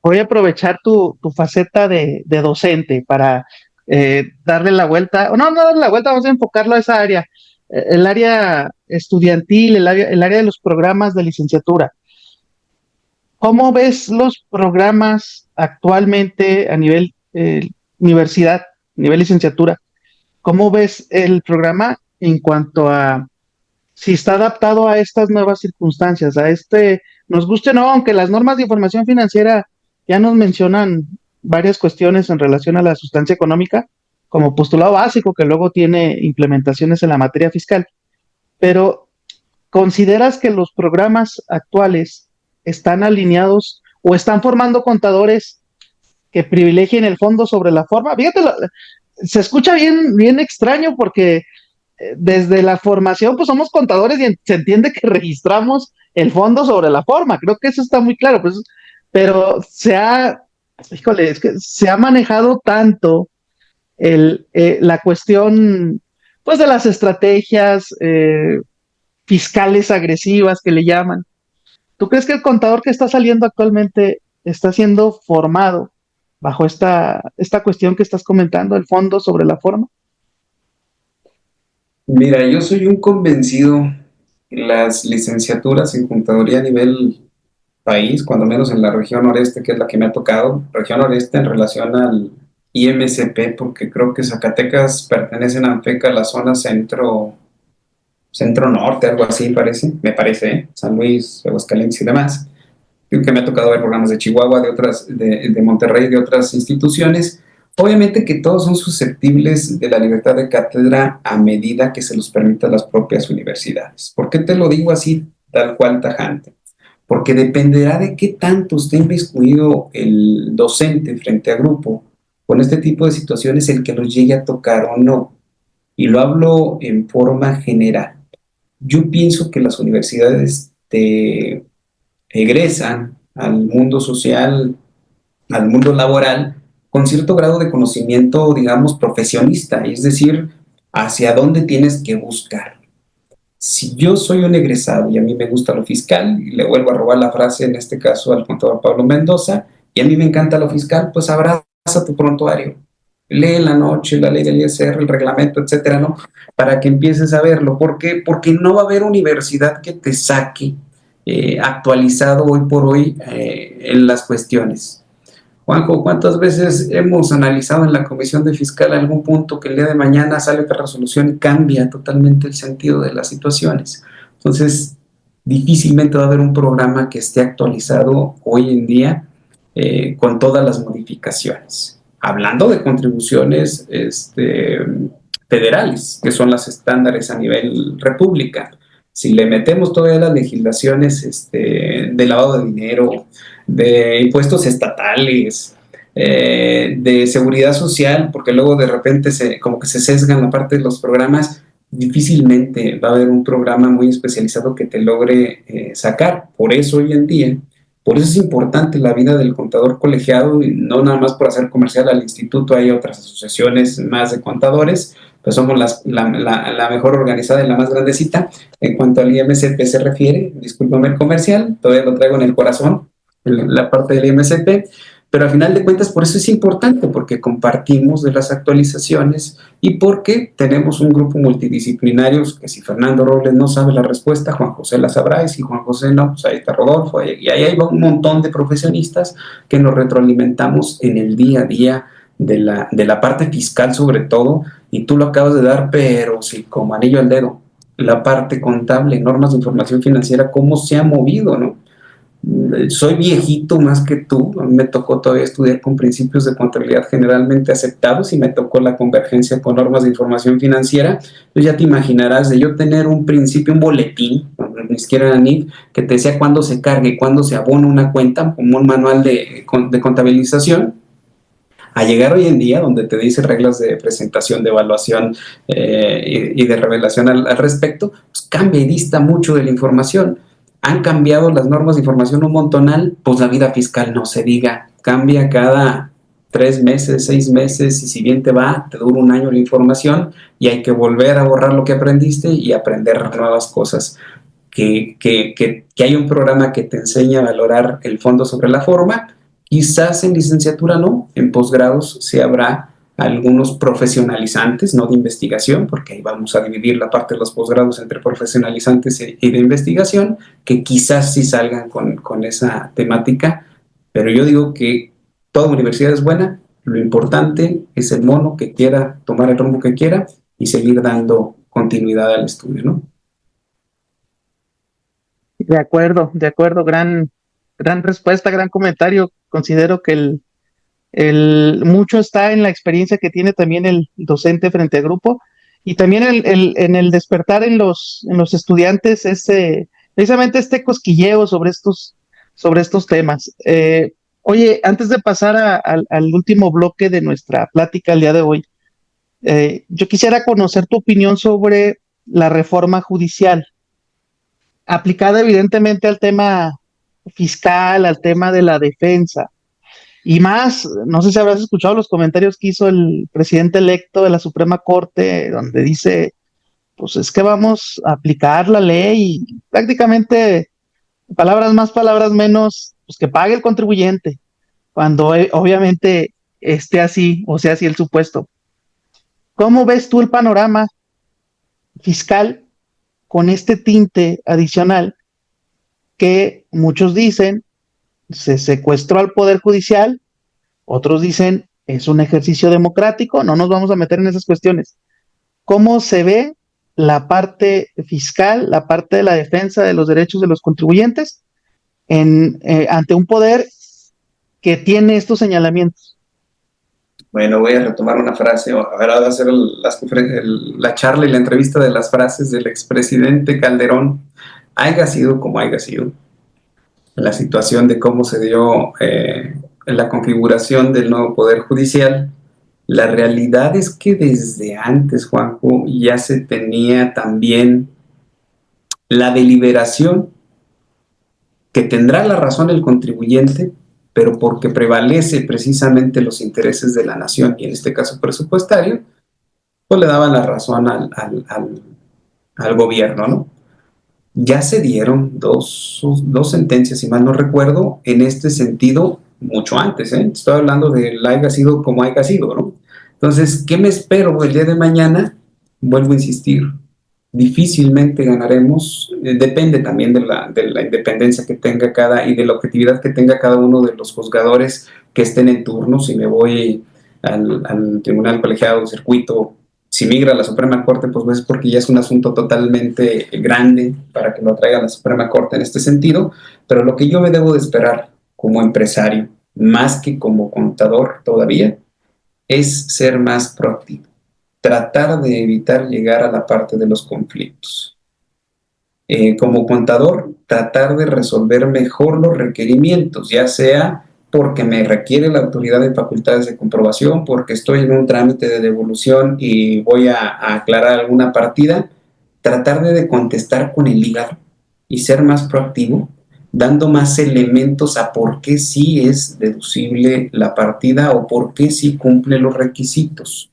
Voy a aprovechar tu faceta de docente para darle la vuelta, o no darle la vuelta, vamos a enfocarlo a esa área, el área estudiantil, el área de los programas de licenciatura. ¿Cómo ves los programas actualmente a nivel universidad, nivel licenciatura? ¿Cómo ves el programa en cuanto a si está adaptado a estas nuevas circunstancias, nos guste o no, aunque las normas de información financiera ya nos mencionan varias cuestiones en relación a la sustancia económica, como postulado básico, que luego tiene implementaciones en la materia fiscal, pero ¿consideras que los programas actuales están alineados o están formando contadores que privilegien el fondo sobre la forma? Fíjate, se escucha bien extraño porque desde la formación, pues somos contadores y se entiende que registramos el fondo sobre la forma. Creo que eso está muy claro, pues, pero híjole, es que se ha manejado tanto la cuestión, pues, de las estrategias fiscales agresivas que le llaman. ¿Tú crees que el contador que está saliendo actualmente está siendo formado bajo esta cuestión que estás comentando, el fondo sobre la forma? Mira, yo soy un convencido que las licenciaturas en contaduría a nivel país, cuando menos en la región noreste, que es la que me ha tocado, región noreste en relación al IMCP, porque creo que Zacatecas pertenecen a ANFECA, la zona centro-norte, algo así me parece, ¿eh? San Luis, Aguascalientes y demás. Creo que me ha tocado ver programas de Chihuahua, de Monterrey, de otras instituciones. Obviamente que todos son susceptibles de la libertad de cátedra a medida que se los permita las propias universidades. ¿Por qué te lo digo así, tal cual tajante? Porque dependerá de qué tanto esté inmiscuido el docente frente a grupo con este tipo de situaciones el que los llegue a tocar o no. Y lo hablo en forma general. Yo pienso que las universidades egresan al mundo social, al mundo laboral, con cierto grado de conocimiento, digamos, profesionista, es decir, hacia dónde tienes que buscar. Si yo soy un egresado y a mí me gusta lo fiscal, y le vuelvo a robar la frase en este caso al contador Pablo Mendoza, y a mí me encanta lo fiscal, pues abraza tu prontuario, lee en la noche la ley del ISR, el reglamento, etcétera, ¿no? Para que empieces a verlo. ¿Por qué? Porque no va a haber universidad que te saque actualizado hoy por hoy en las cuestiones. Juanjo, ¿cuántas veces hemos analizado en la Comisión de Fiscal algún punto que el día de mañana sale otra resolución y cambia totalmente el sentido de las situaciones? Entonces, difícilmente va a haber un programa que esté actualizado hoy en día con todas las modificaciones. Hablando de contribuciones federales, que son las estándares a nivel república. Si le metemos todavía las legislaciones de lavado de dinero, de impuestos estatales, de seguridad social, porque luego de repente como que se sesgan la parte de los programas, difícilmente va a haber un programa muy especializado que te logre sacar. Por eso hoy en día Por eso es importante la vida del contador colegiado, y no nada más por hacer comercial al instituto, hay otras asociaciones más de contadores, pues somos la mejor organizada y la más grandecita en cuanto al IMCP se refiere. Discúlpame el comercial, todavía lo traigo en el corazón, la parte del IMCP, pero al final de cuentas por eso es importante, porque compartimos de las actualizaciones y porque tenemos un grupo multidisciplinario que si Fernando Robles no sabe la respuesta, Juan José la sabrá, y si Juan José no, pues ahí está Rodolfo, y ahí hay un montón de profesionistas que nos retroalimentamos en el día a día de la parte fiscal sobre todo, y tú lo acabas de dar, pero sí, como anillo al dedo, la parte contable, normas de información financiera, cómo se ha movido, ¿no? Soy viejito más que tú, a mí me tocó todavía estudiar con principios de contabilidad generalmente aceptados y me tocó la convergencia con normas de información financiera. Pues ya te imaginarás de yo tener un principio, un boletín, ni siquiera era NIF, que te decía cuándo se carga y cuándo se abona una cuenta, como un manual de contabilización, a llegar hoy en día donde te dice reglas de presentación, de evaluación y de revelación al respecto, pues cambia y dista mucho de la información. Han cambiado las normas de información un montonal, pues la vida fiscal no se diga, cambia cada 3 meses, 6 meses, y si bien te va, te dura un año la información y hay que volver a borrar lo que aprendiste y aprender nuevas cosas. Que hay un programa que te enseña a valorar el fondo sobre la forma. Quizás en licenciatura no, en posgrados sí habrá algunos profesionalizantes, no de investigación, porque ahí vamos a dividir la parte de los posgrados entre profesionalizantes y de investigación, que quizás sí salgan con esa temática, pero yo digo que toda universidad es buena, lo importante es el mono que quiera tomar el rumbo que quiera y seguir dando continuidad al estudio, ¿no? De acuerdo, gran respuesta, gran comentario. Considero que el mucho está en la experiencia que tiene también el docente frente al grupo y también en el despertar en los estudiantes precisamente este cosquilleo sobre estos temas. Oye, antes de pasar al último bloque de nuestra plática el día de hoy, yo quisiera conocer tu opinión sobre la reforma judicial, aplicada evidentemente al tema fiscal, al tema de la defensa. Y más, no sé si habrás escuchado los comentarios que hizo el presidente electo de la Suprema Corte, donde dice, pues es que vamos a aplicar la ley y prácticamente, palabras más, palabras menos, pues que pague el contribuyente, cuando obviamente esté así, o sea así el supuesto. ¿Cómo ves tú el panorama fiscal con este tinte adicional que muchos dicen se secuestró al Poder Judicial? Otros dicen, es un ejercicio democrático, no nos vamos a meter en esas cuestiones. ¿Cómo se ve la parte fiscal, la parte de la defensa de los derechos de los contribuyentes ante un poder que tiene estos señalamientos? Bueno, voy a retomar una frase. Ahora va a ser la charla y la entrevista de las frases del expresidente Calderón. Haya sido como haya sido, la situación de cómo se dio la configuración del nuevo Poder Judicial, la realidad es que desde antes, Juanjo, ya se tenía también la deliberación que tendrá la razón el contribuyente, pero porque prevalece precisamente los intereses de la nación, y en este caso presupuestario, pues le daban la razón al gobierno, ¿no? Ya se dieron dos sentencias, si mal no recuerdo, en este sentido, mucho antes, ¿eh? Estoy hablando del haya sido como haya sido, ¿no? Entonces, ¿qué me espero el día de mañana? Vuelvo a insistir, difícilmente ganaremos, depende también de la independencia que tenga y de la objetividad que tenga cada uno de los juzgadores que estén en turno. Si me voy al tribunal colegiado, circuito, si migra a la Suprema Corte, pues es porque ya es un asunto totalmente grande para que lo traiga a la Suprema Corte en este sentido, pero lo que yo me debo de esperar como empresario, más que como contador todavía, es ser más proactivo, tratar de evitar llegar a la parte de los conflictos. Como contador, tratar de resolver mejor los requerimientos, ya sea porque me requiere la autoridad de facultades de comprobación, porque estoy en un trámite de devolución y voy a aclarar alguna partida, tratar de contestar con el hígado y ser más proactivo dando más elementos a por qué sí es deducible la partida o por qué sí cumple los requisitos.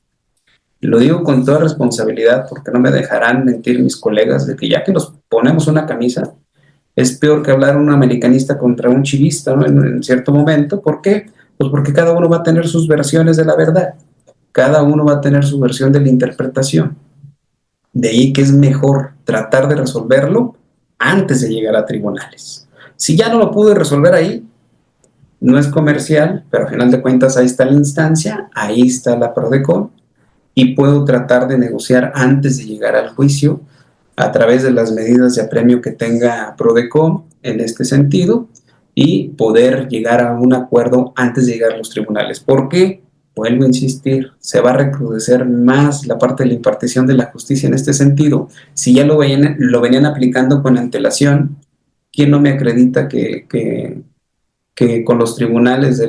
Lo digo con toda responsabilidad porque no me dejarán mentir mis colegas de que ya que nos ponemos una camisa, es peor que hablar un americanista contra un chivista, ¿no? En cierto momento. ¿Por qué? Pues porque cada uno va a tener sus versiones de la verdad. Cada uno va a tener su versión de la interpretación. De ahí que es mejor tratar de resolverlo antes de llegar a tribunales. Si ya no lo pude resolver ahí, no es comercial, pero al final de cuentas ahí está la instancia, ahí está la PRODECON, y puedo tratar de negociar antes de llegar al juicio a través de las medidas de apremio que tenga PRODECON en este sentido y poder llegar a un acuerdo antes de llegar a los tribunales. ¿Por qué? Vuelvo a insistir, se va a recrudecer más la parte de la impartición de la justicia en este sentido. Si ya lo venían aplicando con antelación, ¿quién no me acredita que con los tribunales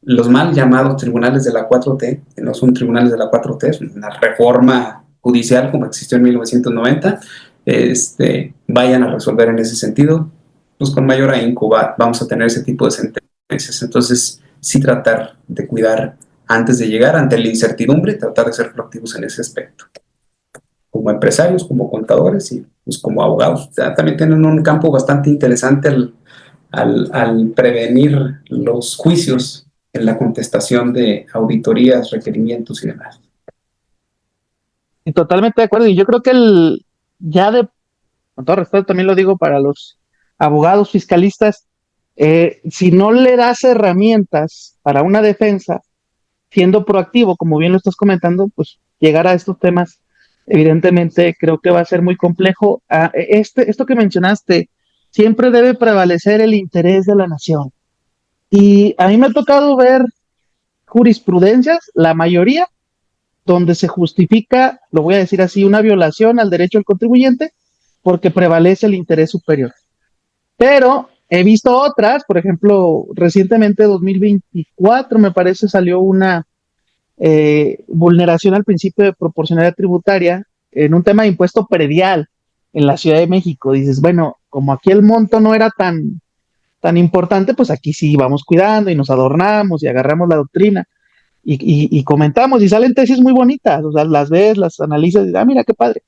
los mal llamados tribunales de la 4T, que no son tribunales de la 4T, es una reforma judicial como existió en 1990, vayan a resolver en ese sentido? Pues con mayor ahínco vamos a tener ese tipo de sentencias. Entonces, sí tratar de cuidar antes de llegar, ante la incertidumbre, tratar de ser proactivos en ese aspecto. Como empresarios, como contadores y pues como abogados. O sea, también tienen un campo bastante interesante al prevenir los juicios en la contestación de auditorías, requerimientos y demás. Y totalmente de acuerdo. Y yo creo que con todo respeto, también lo digo para los abogados fiscalistas, si no le das herramientas para una defensa, siendo proactivo, como bien lo estás comentando, pues llegar a estos temas, evidentemente creo que va a ser muy complejo. Esto que mencionaste, siempre debe prevalecer el interés de la nación. Y a mí me ha tocado ver jurisprudencias, la mayoría, donde se justifica, lo voy a decir así, una violación al derecho del contribuyente porque prevalece el interés superior. Pero he visto otras, por ejemplo, recientemente 2024 me parece salió una vulneración al principio de proporcionalidad tributaria en un tema de impuesto predial en la Ciudad de México. Dices, bueno, como aquí el monto no era tan importante, pues aquí sí vamos cuidando y nos adornamos y agarramos la doctrina y comentamos y salen tesis muy bonitas, o sea, las ves, las analizas y dices, mira qué padre.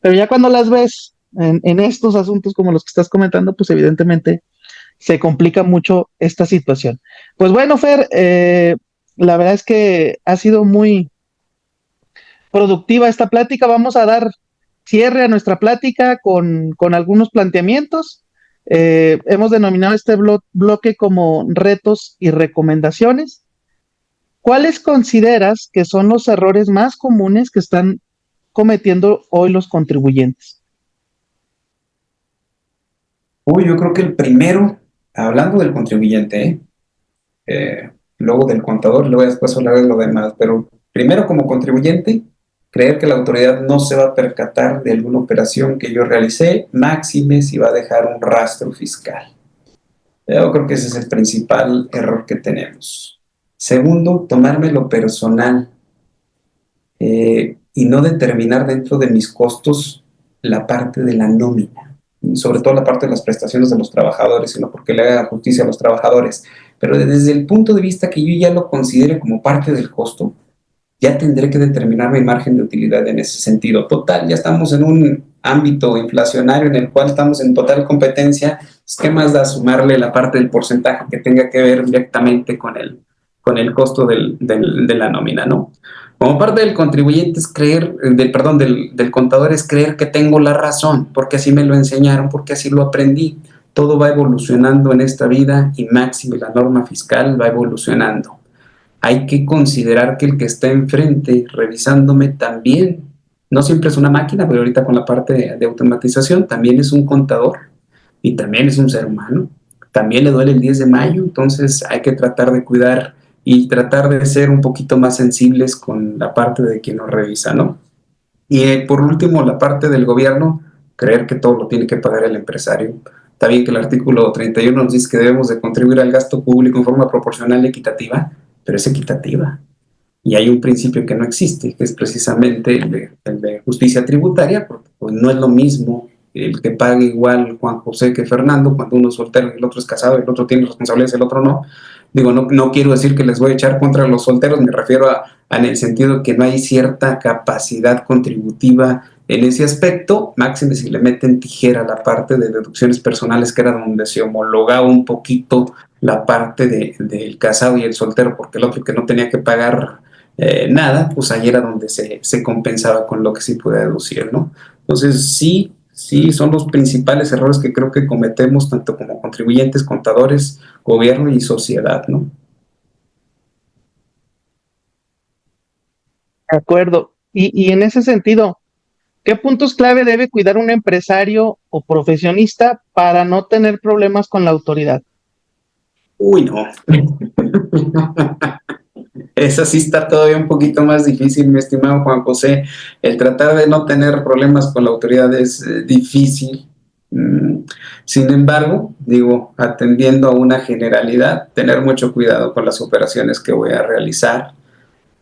Pero ya cuando las ves en estos asuntos como los que estás comentando, pues evidentemente se complica mucho esta situación. Pues bueno, Fer, la verdad es que ha sido muy productiva esta plática. Vamos a dar cierre a nuestra plática con algunos planteamientos. Hemos denominado este bloque como retos y recomendaciones. ¿Cuáles consideras que son los errores más comunes que están cometiendo hoy los contribuyentes? Yo creo que el primero, hablando del contribuyente, luego del contador, luego después hablar de lo demás, pero primero como contribuyente, creer que la autoridad no se va a percatar de alguna operación que yo realicé, máxime si va a dejar un rastro fiscal. Yo creo que ese es el principal error que tenemos. Segundo, tomármelo personal y no determinar dentro de mis costos la parte de la nómina, sobre todo la parte de las prestaciones de los trabajadores, sino porque le haga justicia a los trabajadores. Pero desde el punto de vista que yo ya lo considere como parte del costo, ya tendré que determinar mi margen de utilidad en ese sentido. Total, ya estamos en un ámbito inflacionario en el cual estamos en total competencia. Pues, ¿qué más da sumarle la parte del porcentaje que tenga que ver directamente con el costo de la nómina, ¿no? Como parte del contribuyente es creer, del contador es creer que tengo la razón, porque así me lo enseñaron, porque así lo aprendí. Todo va evolucionando en esta vida y máximo la norma fiscal va evolucionando. Hay que considerar que el que está enfrente revisándome también, no siempre es una máquina, pero ahorita con la parte de automatización también es un contador y también es un ser humano. También le duele el 10 de mayo, entonces hay que tratar de cuidar y tratar de ser un poquito más sensibles con la parte de quien nos revisa, ¿no? Y por último, la parte del gobierno, creer que todo lo tiene que pagar el empresario. Está bien que el artículo 31 nos dice que debemos de contribuir al gasto público en forma proporcional y equitativa, pero es equitativa. Y hay un principio que no existe, que es precisamente el de justicia tributaria, porque pues, no es lo mismo el que pague igual Juan José que Fernando, cuando uno es soltero y el otro es casado, y el otro tiene responsabilidades, el otro no. Digo, no quiero decir que les voy a echar contra los solteros, me refiero a en el sentido de que no hay cierta capacidad contributiva en ese aspecto, máxime si le meten tijera a la parte de deducciones personales, que era donde se homologaba un poquito la parte del casado y el soltero, porque el otro que no tenía que pagar nada, pues ahí era donde se compensaba con lo que sí podía deducir, ¿no? Entonces, sí, son los principales errores que creo que cometemos, tanto como contribuyentes, contadores, gobierno y sociedad, ¿no? De acuerdo. Y en ese sentido, ¿qué puntos clave debe cuidar un empresario o profesionista para no tener problemas con la autoridad? Uy, no. Esa sí está todavía un poquito más difícil, mi estimado Juan José. El tratar de no tener problemas con la autoridad es difícil. Sin embargo, digo, atendiendo a una generalidad, tener mucho cuidado con las operaciones que voy a realizar,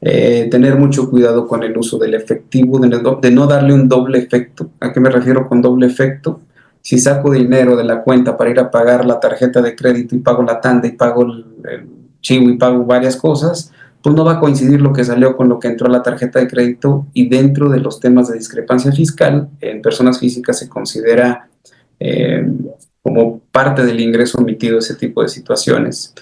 tener mucho cuidado con el uso del efectivo, de no darle un doble efecto. ¿A qué me refiero con doble efecto? Si saco dinero de la cuenta para ir a pagar la tarjeta de crédito y pago la tanda y pago el chivo y pago varias cosas, pues no va a coincidir lo que salió con lo que entró a la tarjeta de crédito, y dentro de los temas de discrepancia fiscal, en personas físicas se considera eh, como parte del ingreso omitido ese tipo de situaciones.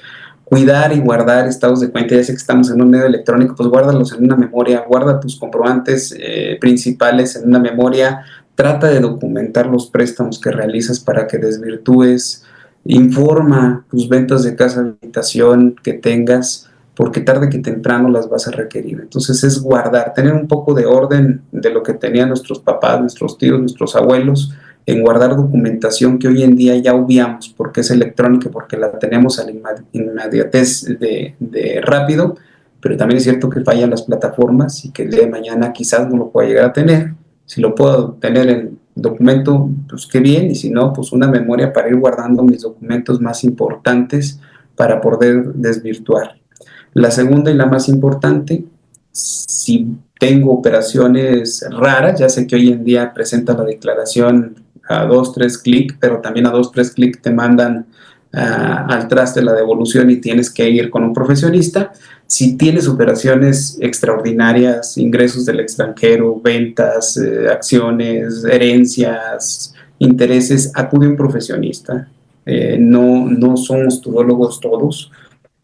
Cuidar y guardar estados de cuenta, ya sé que estamos en un medio electrónico, pues guárdalos en una memoria, guarda tus comprobantes principales en una memoria, trata de documentar los préstamos que realizas para que desvirtúes, informa tus ventas de casa de habitación que tengas, porque tarde que temprano las vas a requerir. Entonces es guardar, tener un poco de orden de lo que tenían nuestros papás, nuestros tíos, nuestros abuelos, en guardar documentación que hoy en día ya obviamos porque es electrónica, porque la tenemos a la inmediatez de rápido, pero también es cierto que fallan las plataformas y que el día de mañana quizás no lo pueda llegar a tener. Si lo puedo tener en documento, pues qué bien, y si no, pues una memoria para ir guardando mis documentos más importantes para poder desvirtuar. La segunda y la más importante, si tengo operaciones raras, ya sé que hoy en día presenta la declaración a 2, 3 clics, pero también a 2, 3 clics te mandan al traste la devolución y tienes que ir con un profesionista. Si tienes operaciones extraordinarias, ingresos del extranjero, ventas, acciones, herencias, intereses, acude a un profesionista. No somos todólogos todos.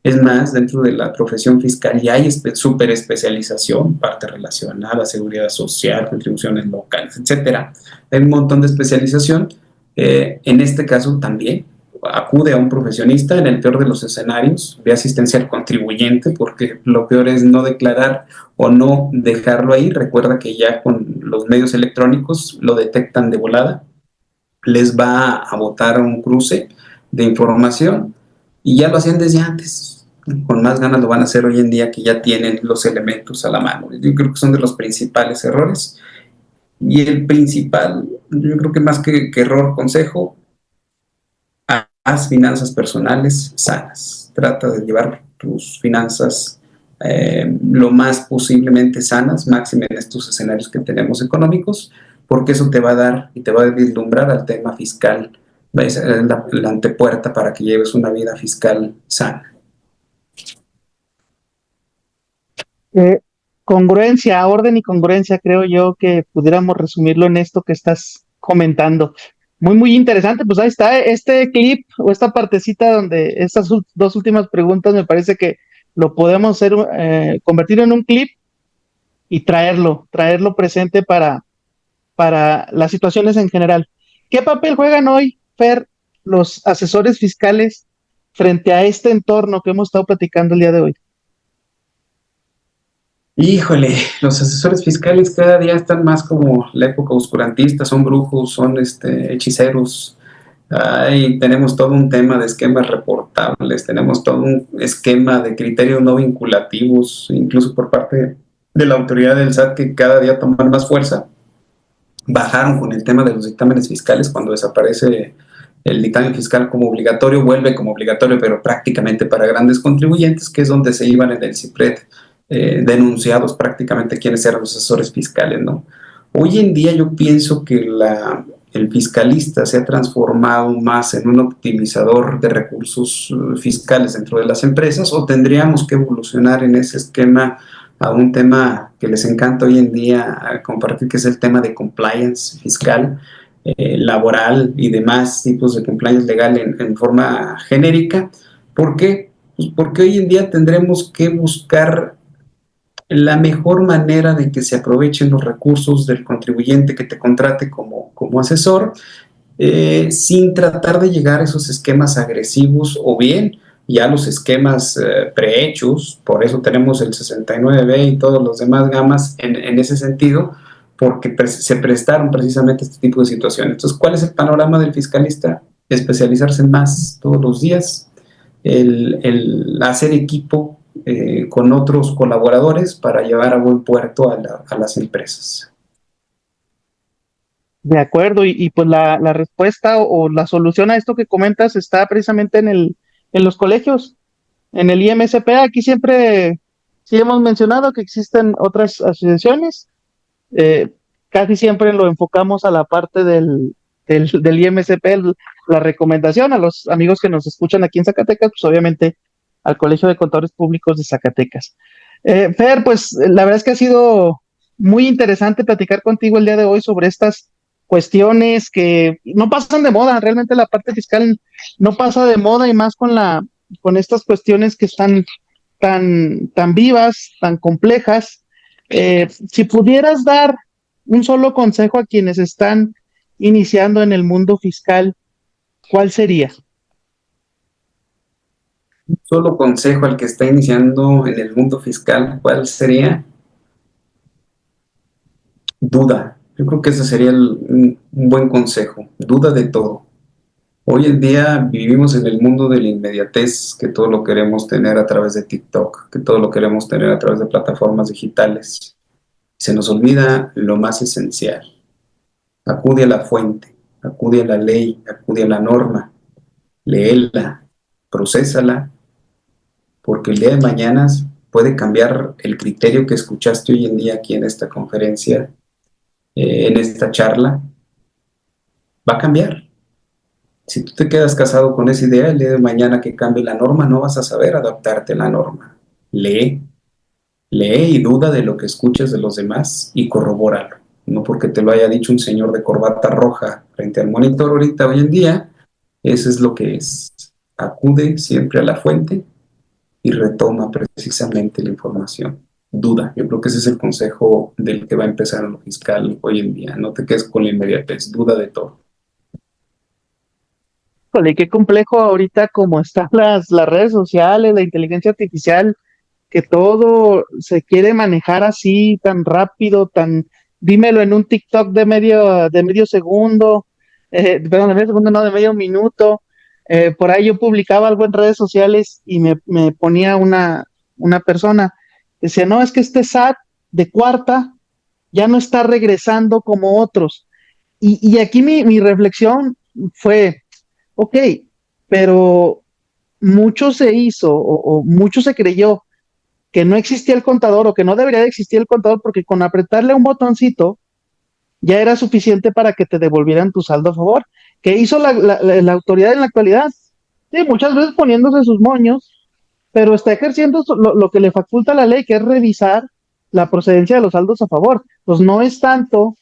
Es más, dentro de la profesión fiscal ya hay súper especialización, parte relacionada, seguridad social, contribuciones locales, etcétera. Hay un montón de especialización. En este caso también acude a un profesionista. En el peor de los escenarios, ve asistencia al contribuyente, porque lo peor es no declarar o no dejarlo ahí. Recuerda que ya con los medios electrónicos lo detectan de volada, les va a botar un cruce de información, y ya lo hacían desde antes. Con más ganas lo van a hacer hoy en día que ya tienen los elementos a la mano. Yo creo que son de los principales errores. Y el principal, yo creo que más que error, consejo, haz finanzas personales sanas. Trata de llevar tus finanzas lo más posiblemente sanas, máxime en estos escenarios que tenemos económicos, porque eso te va a dar y te va a vislumbrar al tema fiscal, va a ser la antepuerta para que lleves una vida fiscal sana. Eh, Congruencia, orden y congruencia, creo yo que pudiéramos resumirlo en esto que estás comentando. Muy, muy interesante. Pues ahí está este clip o esta partecita donde estas dos últimas preguntas me parece que lo podemos hacer, convertir en un clip y traerlo presente para las situaciones en general. ¿Qué papel juegan hoy, Fer, los asesores fiscales frente a este entorno que hemos estado platicando el día de hoy? Híjole, los asesores fiscales cada día están más como la época oscurantista, son brujos, son hechiceros. Ahí tenemos todo un tema de esquemas reportables, tenemos todo un esquema de criterios no vinculativos, incluso por parte de la autoridad del SAT, que cada día toman más fuerza. Bajaron con el tema de los dictámenes fiscales cuando desaparece el dictamen fiscal como obligatorio, vuelve como obligatorio, pero prácticamente para grandes contribuyentes, que es donde se iban en el CIPRED denunciados prácticamente quienes eran los asesores fiscales, ¿no? Hoy en día yo pienso que el fiscalista se ha transformado más en un optimizador de recursos fiscales dentro de las empresas, o tendríamos que evolucionar en ese esquema a un tema que les encanta hoy en día compartir, que es el tema de compliance fiscal, laboral y demás tipos de compliance legal en forma genérica. ¿Por qué? Pues porque hoy en día tendremos que buscar la mejor manera de que se aprovechen los recursos del contribuyente que te contrate como asesor, sin tratar de llegar a esos esquemas agresivos o bien ya los esquemas prehechos. Por eso tenemos el 69B y todos los demás gamas en ese sentido, porque se prestaron precisamente a este tipo de situaciones. Entonces, ¿cuál es el panorama del fiscalista? Especializarse más todos los días, el hacer equipo con otros colaboradores para llevar a buen puerto a las empresas. De acuerdo, y pues la respuesta o la solución a esto que comentas está precisamente en los colegios, en el IMSP. Aquí siempre sí hemos mencionado que existen otras asociaciones, eh, casi siempre lo enfocamos a la parte del IMSP, la recomendación a los amigos que nos escuchan aquí en Zacatecas, pues obviamente al Colegio de Contadores Públicos de Zacatecas. Fer, pues la verdad es que ha sido muy interesante platicar contigo el día de hoy sobre estas cuestiones que no pasan de moda. Realmente la parte fiscal no pasa de moda, y más con estas cuestiones que están tan vivas, tan complejas. Si pudieras dar un solo consejo a quienes están iniciando en el mundo fiscal, ¿cuál sería? Solo consejo al que está iniciando en el mundo fiscal, ¿cuál sería? Duda. Yo creo que ese sería un buen consejo. Duda de todo. Hoy en día vivimos en el mundo de la inmediatez, que todo lo queremos tener a través de TikTok, que todo lo queremos tener a través de plataformas digitales. Se nos olvida lo más esencial. Acude a la fuente, acude a la ley, acude a la norma, léela, procésala, porque el día de mañana puede cambiar el criterio que escuchaste hoy en día aquí en esta conferencia, en esta charla, va a cambiar. Si tú te quedas casado con esa idea, el día de mañana que cambie la norma, no vas a saber adaptarte a la norma. Lee, lee y duda de lo que escuches de los demás y corrobóralo. No porque te lo haya dicho un señor de corbata roja frente al monitor ahorita, hoy en día, eso es lo que es. Acude siempre a la fuente y retoma precisamente la información. Duda. Yo creo que ese es el consejo del que va a empezar lo fiscal hoy en día. No te quedes con la inmediatez, duda de todo. Híjole, qué complejo ahorita como están las redes sociales, la inteligencia artificial, que todo se quiere manejar así, tan rápido, dímelo en un TikTok de medio segundo, perdón, de medio segundo, no, de medio minuto. Por ahí yo publicaba algo en redes sociales y me ponía una persona, decía, no, es que este SAT de cuarta ya no está regresando como otros. Y aquí mi reflexión fue, ok, pero mucho se hizo o mucho se creyó que no existía el contador o que no debería de existir el contador, porque con apretarle un botoncito ya era suficiente para que te devolvieran tu saldo a favor. ¿Qué hizo la autoridad en la actualidad? Sí, muchas veces poniéndose sus moños, pero está ejerciendo lo que le faculta la ley, que es revisar la procedencia de los saldos a favor. Pues no es tanto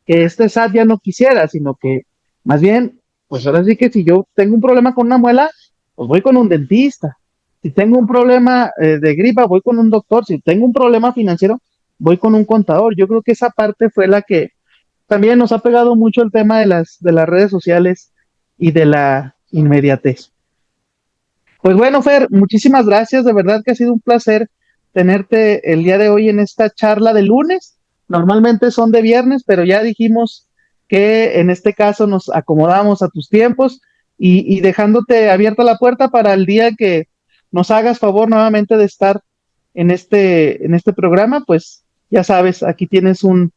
que este SAT ya no quisiera, sino que más bien, pues ahora sí que si yo tengo un problema con una muela, pues voy con un dentista. Si tengo un problema de gripa, voy con un doctor. Si tengo un problema financiero, voy con un contador. Yo creo que esa parte fue la que también nos ha pegado mucho el tema de las redes sociales y de la inmediatez. Pues bueno, Fer, muchísimas gracias. De verdad que ha sido un placer tenerte el día de hoy en esta charla de lunes. Normalmente son de viernes, pero ya dijimos que en este caso nos acomodamos a tus tiempos, y dejándote abierta la puerta para el día que nos hagas favor nuevamente de estar en este programa. Pues ya sabes, aquí tienes un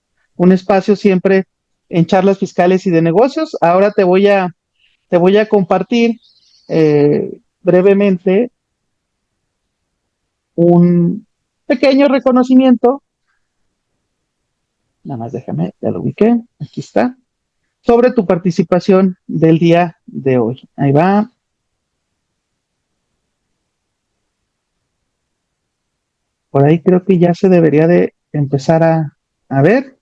espacio siempre en charlas fiscales y de negocios. Ahora te voy a compartir brevemente un pequeño reconocimiento. Nada más déjame, ya lo ubiqué, aquí está. sobre tu participación del día de hoy. Ahí va. Por ahí creo que ya se debería de empezar a ver,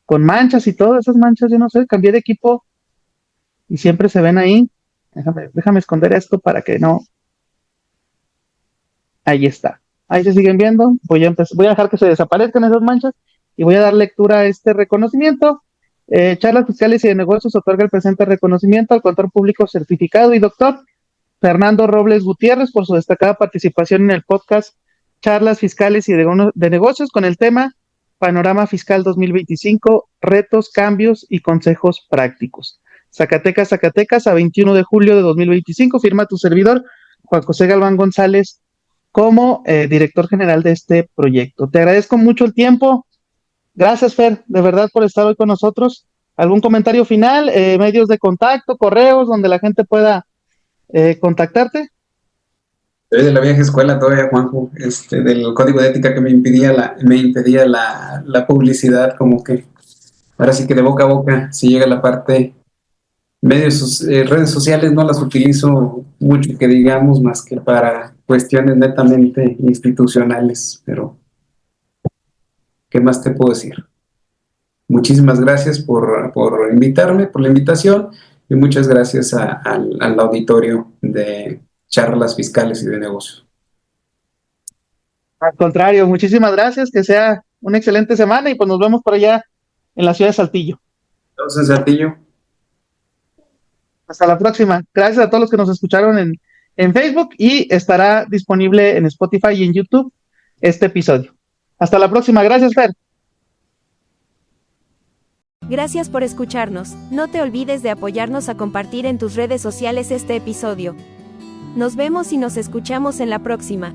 con manchas y todo, esas manchas, yo no sé, cambié de equipo y siempre se ven ahí. Déjame esconder esto para que no. Ahí está. Ahí se siguen viendo. Voy a dejar que se desaparezcan esas manchas y voy a dar lectura a este reconocimiento. Charlas Fiscales y de Negocios otorga el presente reconocimiento al contador público certificado y doctor Fernando Robles Gutiérrez por su destacada participación en el podcast Charlas Fiscales y de Negocios con el tema Panorama Fiscal 2025, retos, cambios y consejos prácticos. Zacatecas, Zacatecas, a 21 de julio de 2025, firma tu servidor, Juan José Galván González, como director general de este proyecto. Te agradezco mucho el tiempo. Gracias, Fer, de verdad, por estar hoy con nosotros. ¿Algún comentario final? Medios de contacto, correos, donde la gente pueda contactarte. Soy de la vieja escuela todavía, Juanjo, del código de ética que me impedía la publicidad, como que ahora sí que de boca a boca, si llega la parte redes sociales no las utilizo mucho, que digamos, más que para cuestiones netamente institucionales, pero ¿qué más te puedo decir? Muchísimas gracias por invitarme, por la invitación, y muchas gracias al auditorio de Charlas Fiscales y de Negocios. Al contrario, muchísimas gracias, que sea una excelente semana y pues nos vemos por allá en la ciudad de Saltillo. Entonces, Saltillo. Hasta la próxima. Gracias a todos los que nos escucharon en Facebook y estará disponible en Spotify y en YouTube este episodio. Hasta la próxima. Gracias, Fer. Gracias por escucharnos. No te olvides de apoyarnos a compartir en tus redes sociales este episodio. Nos vemos y nos escuchamos en la próxima.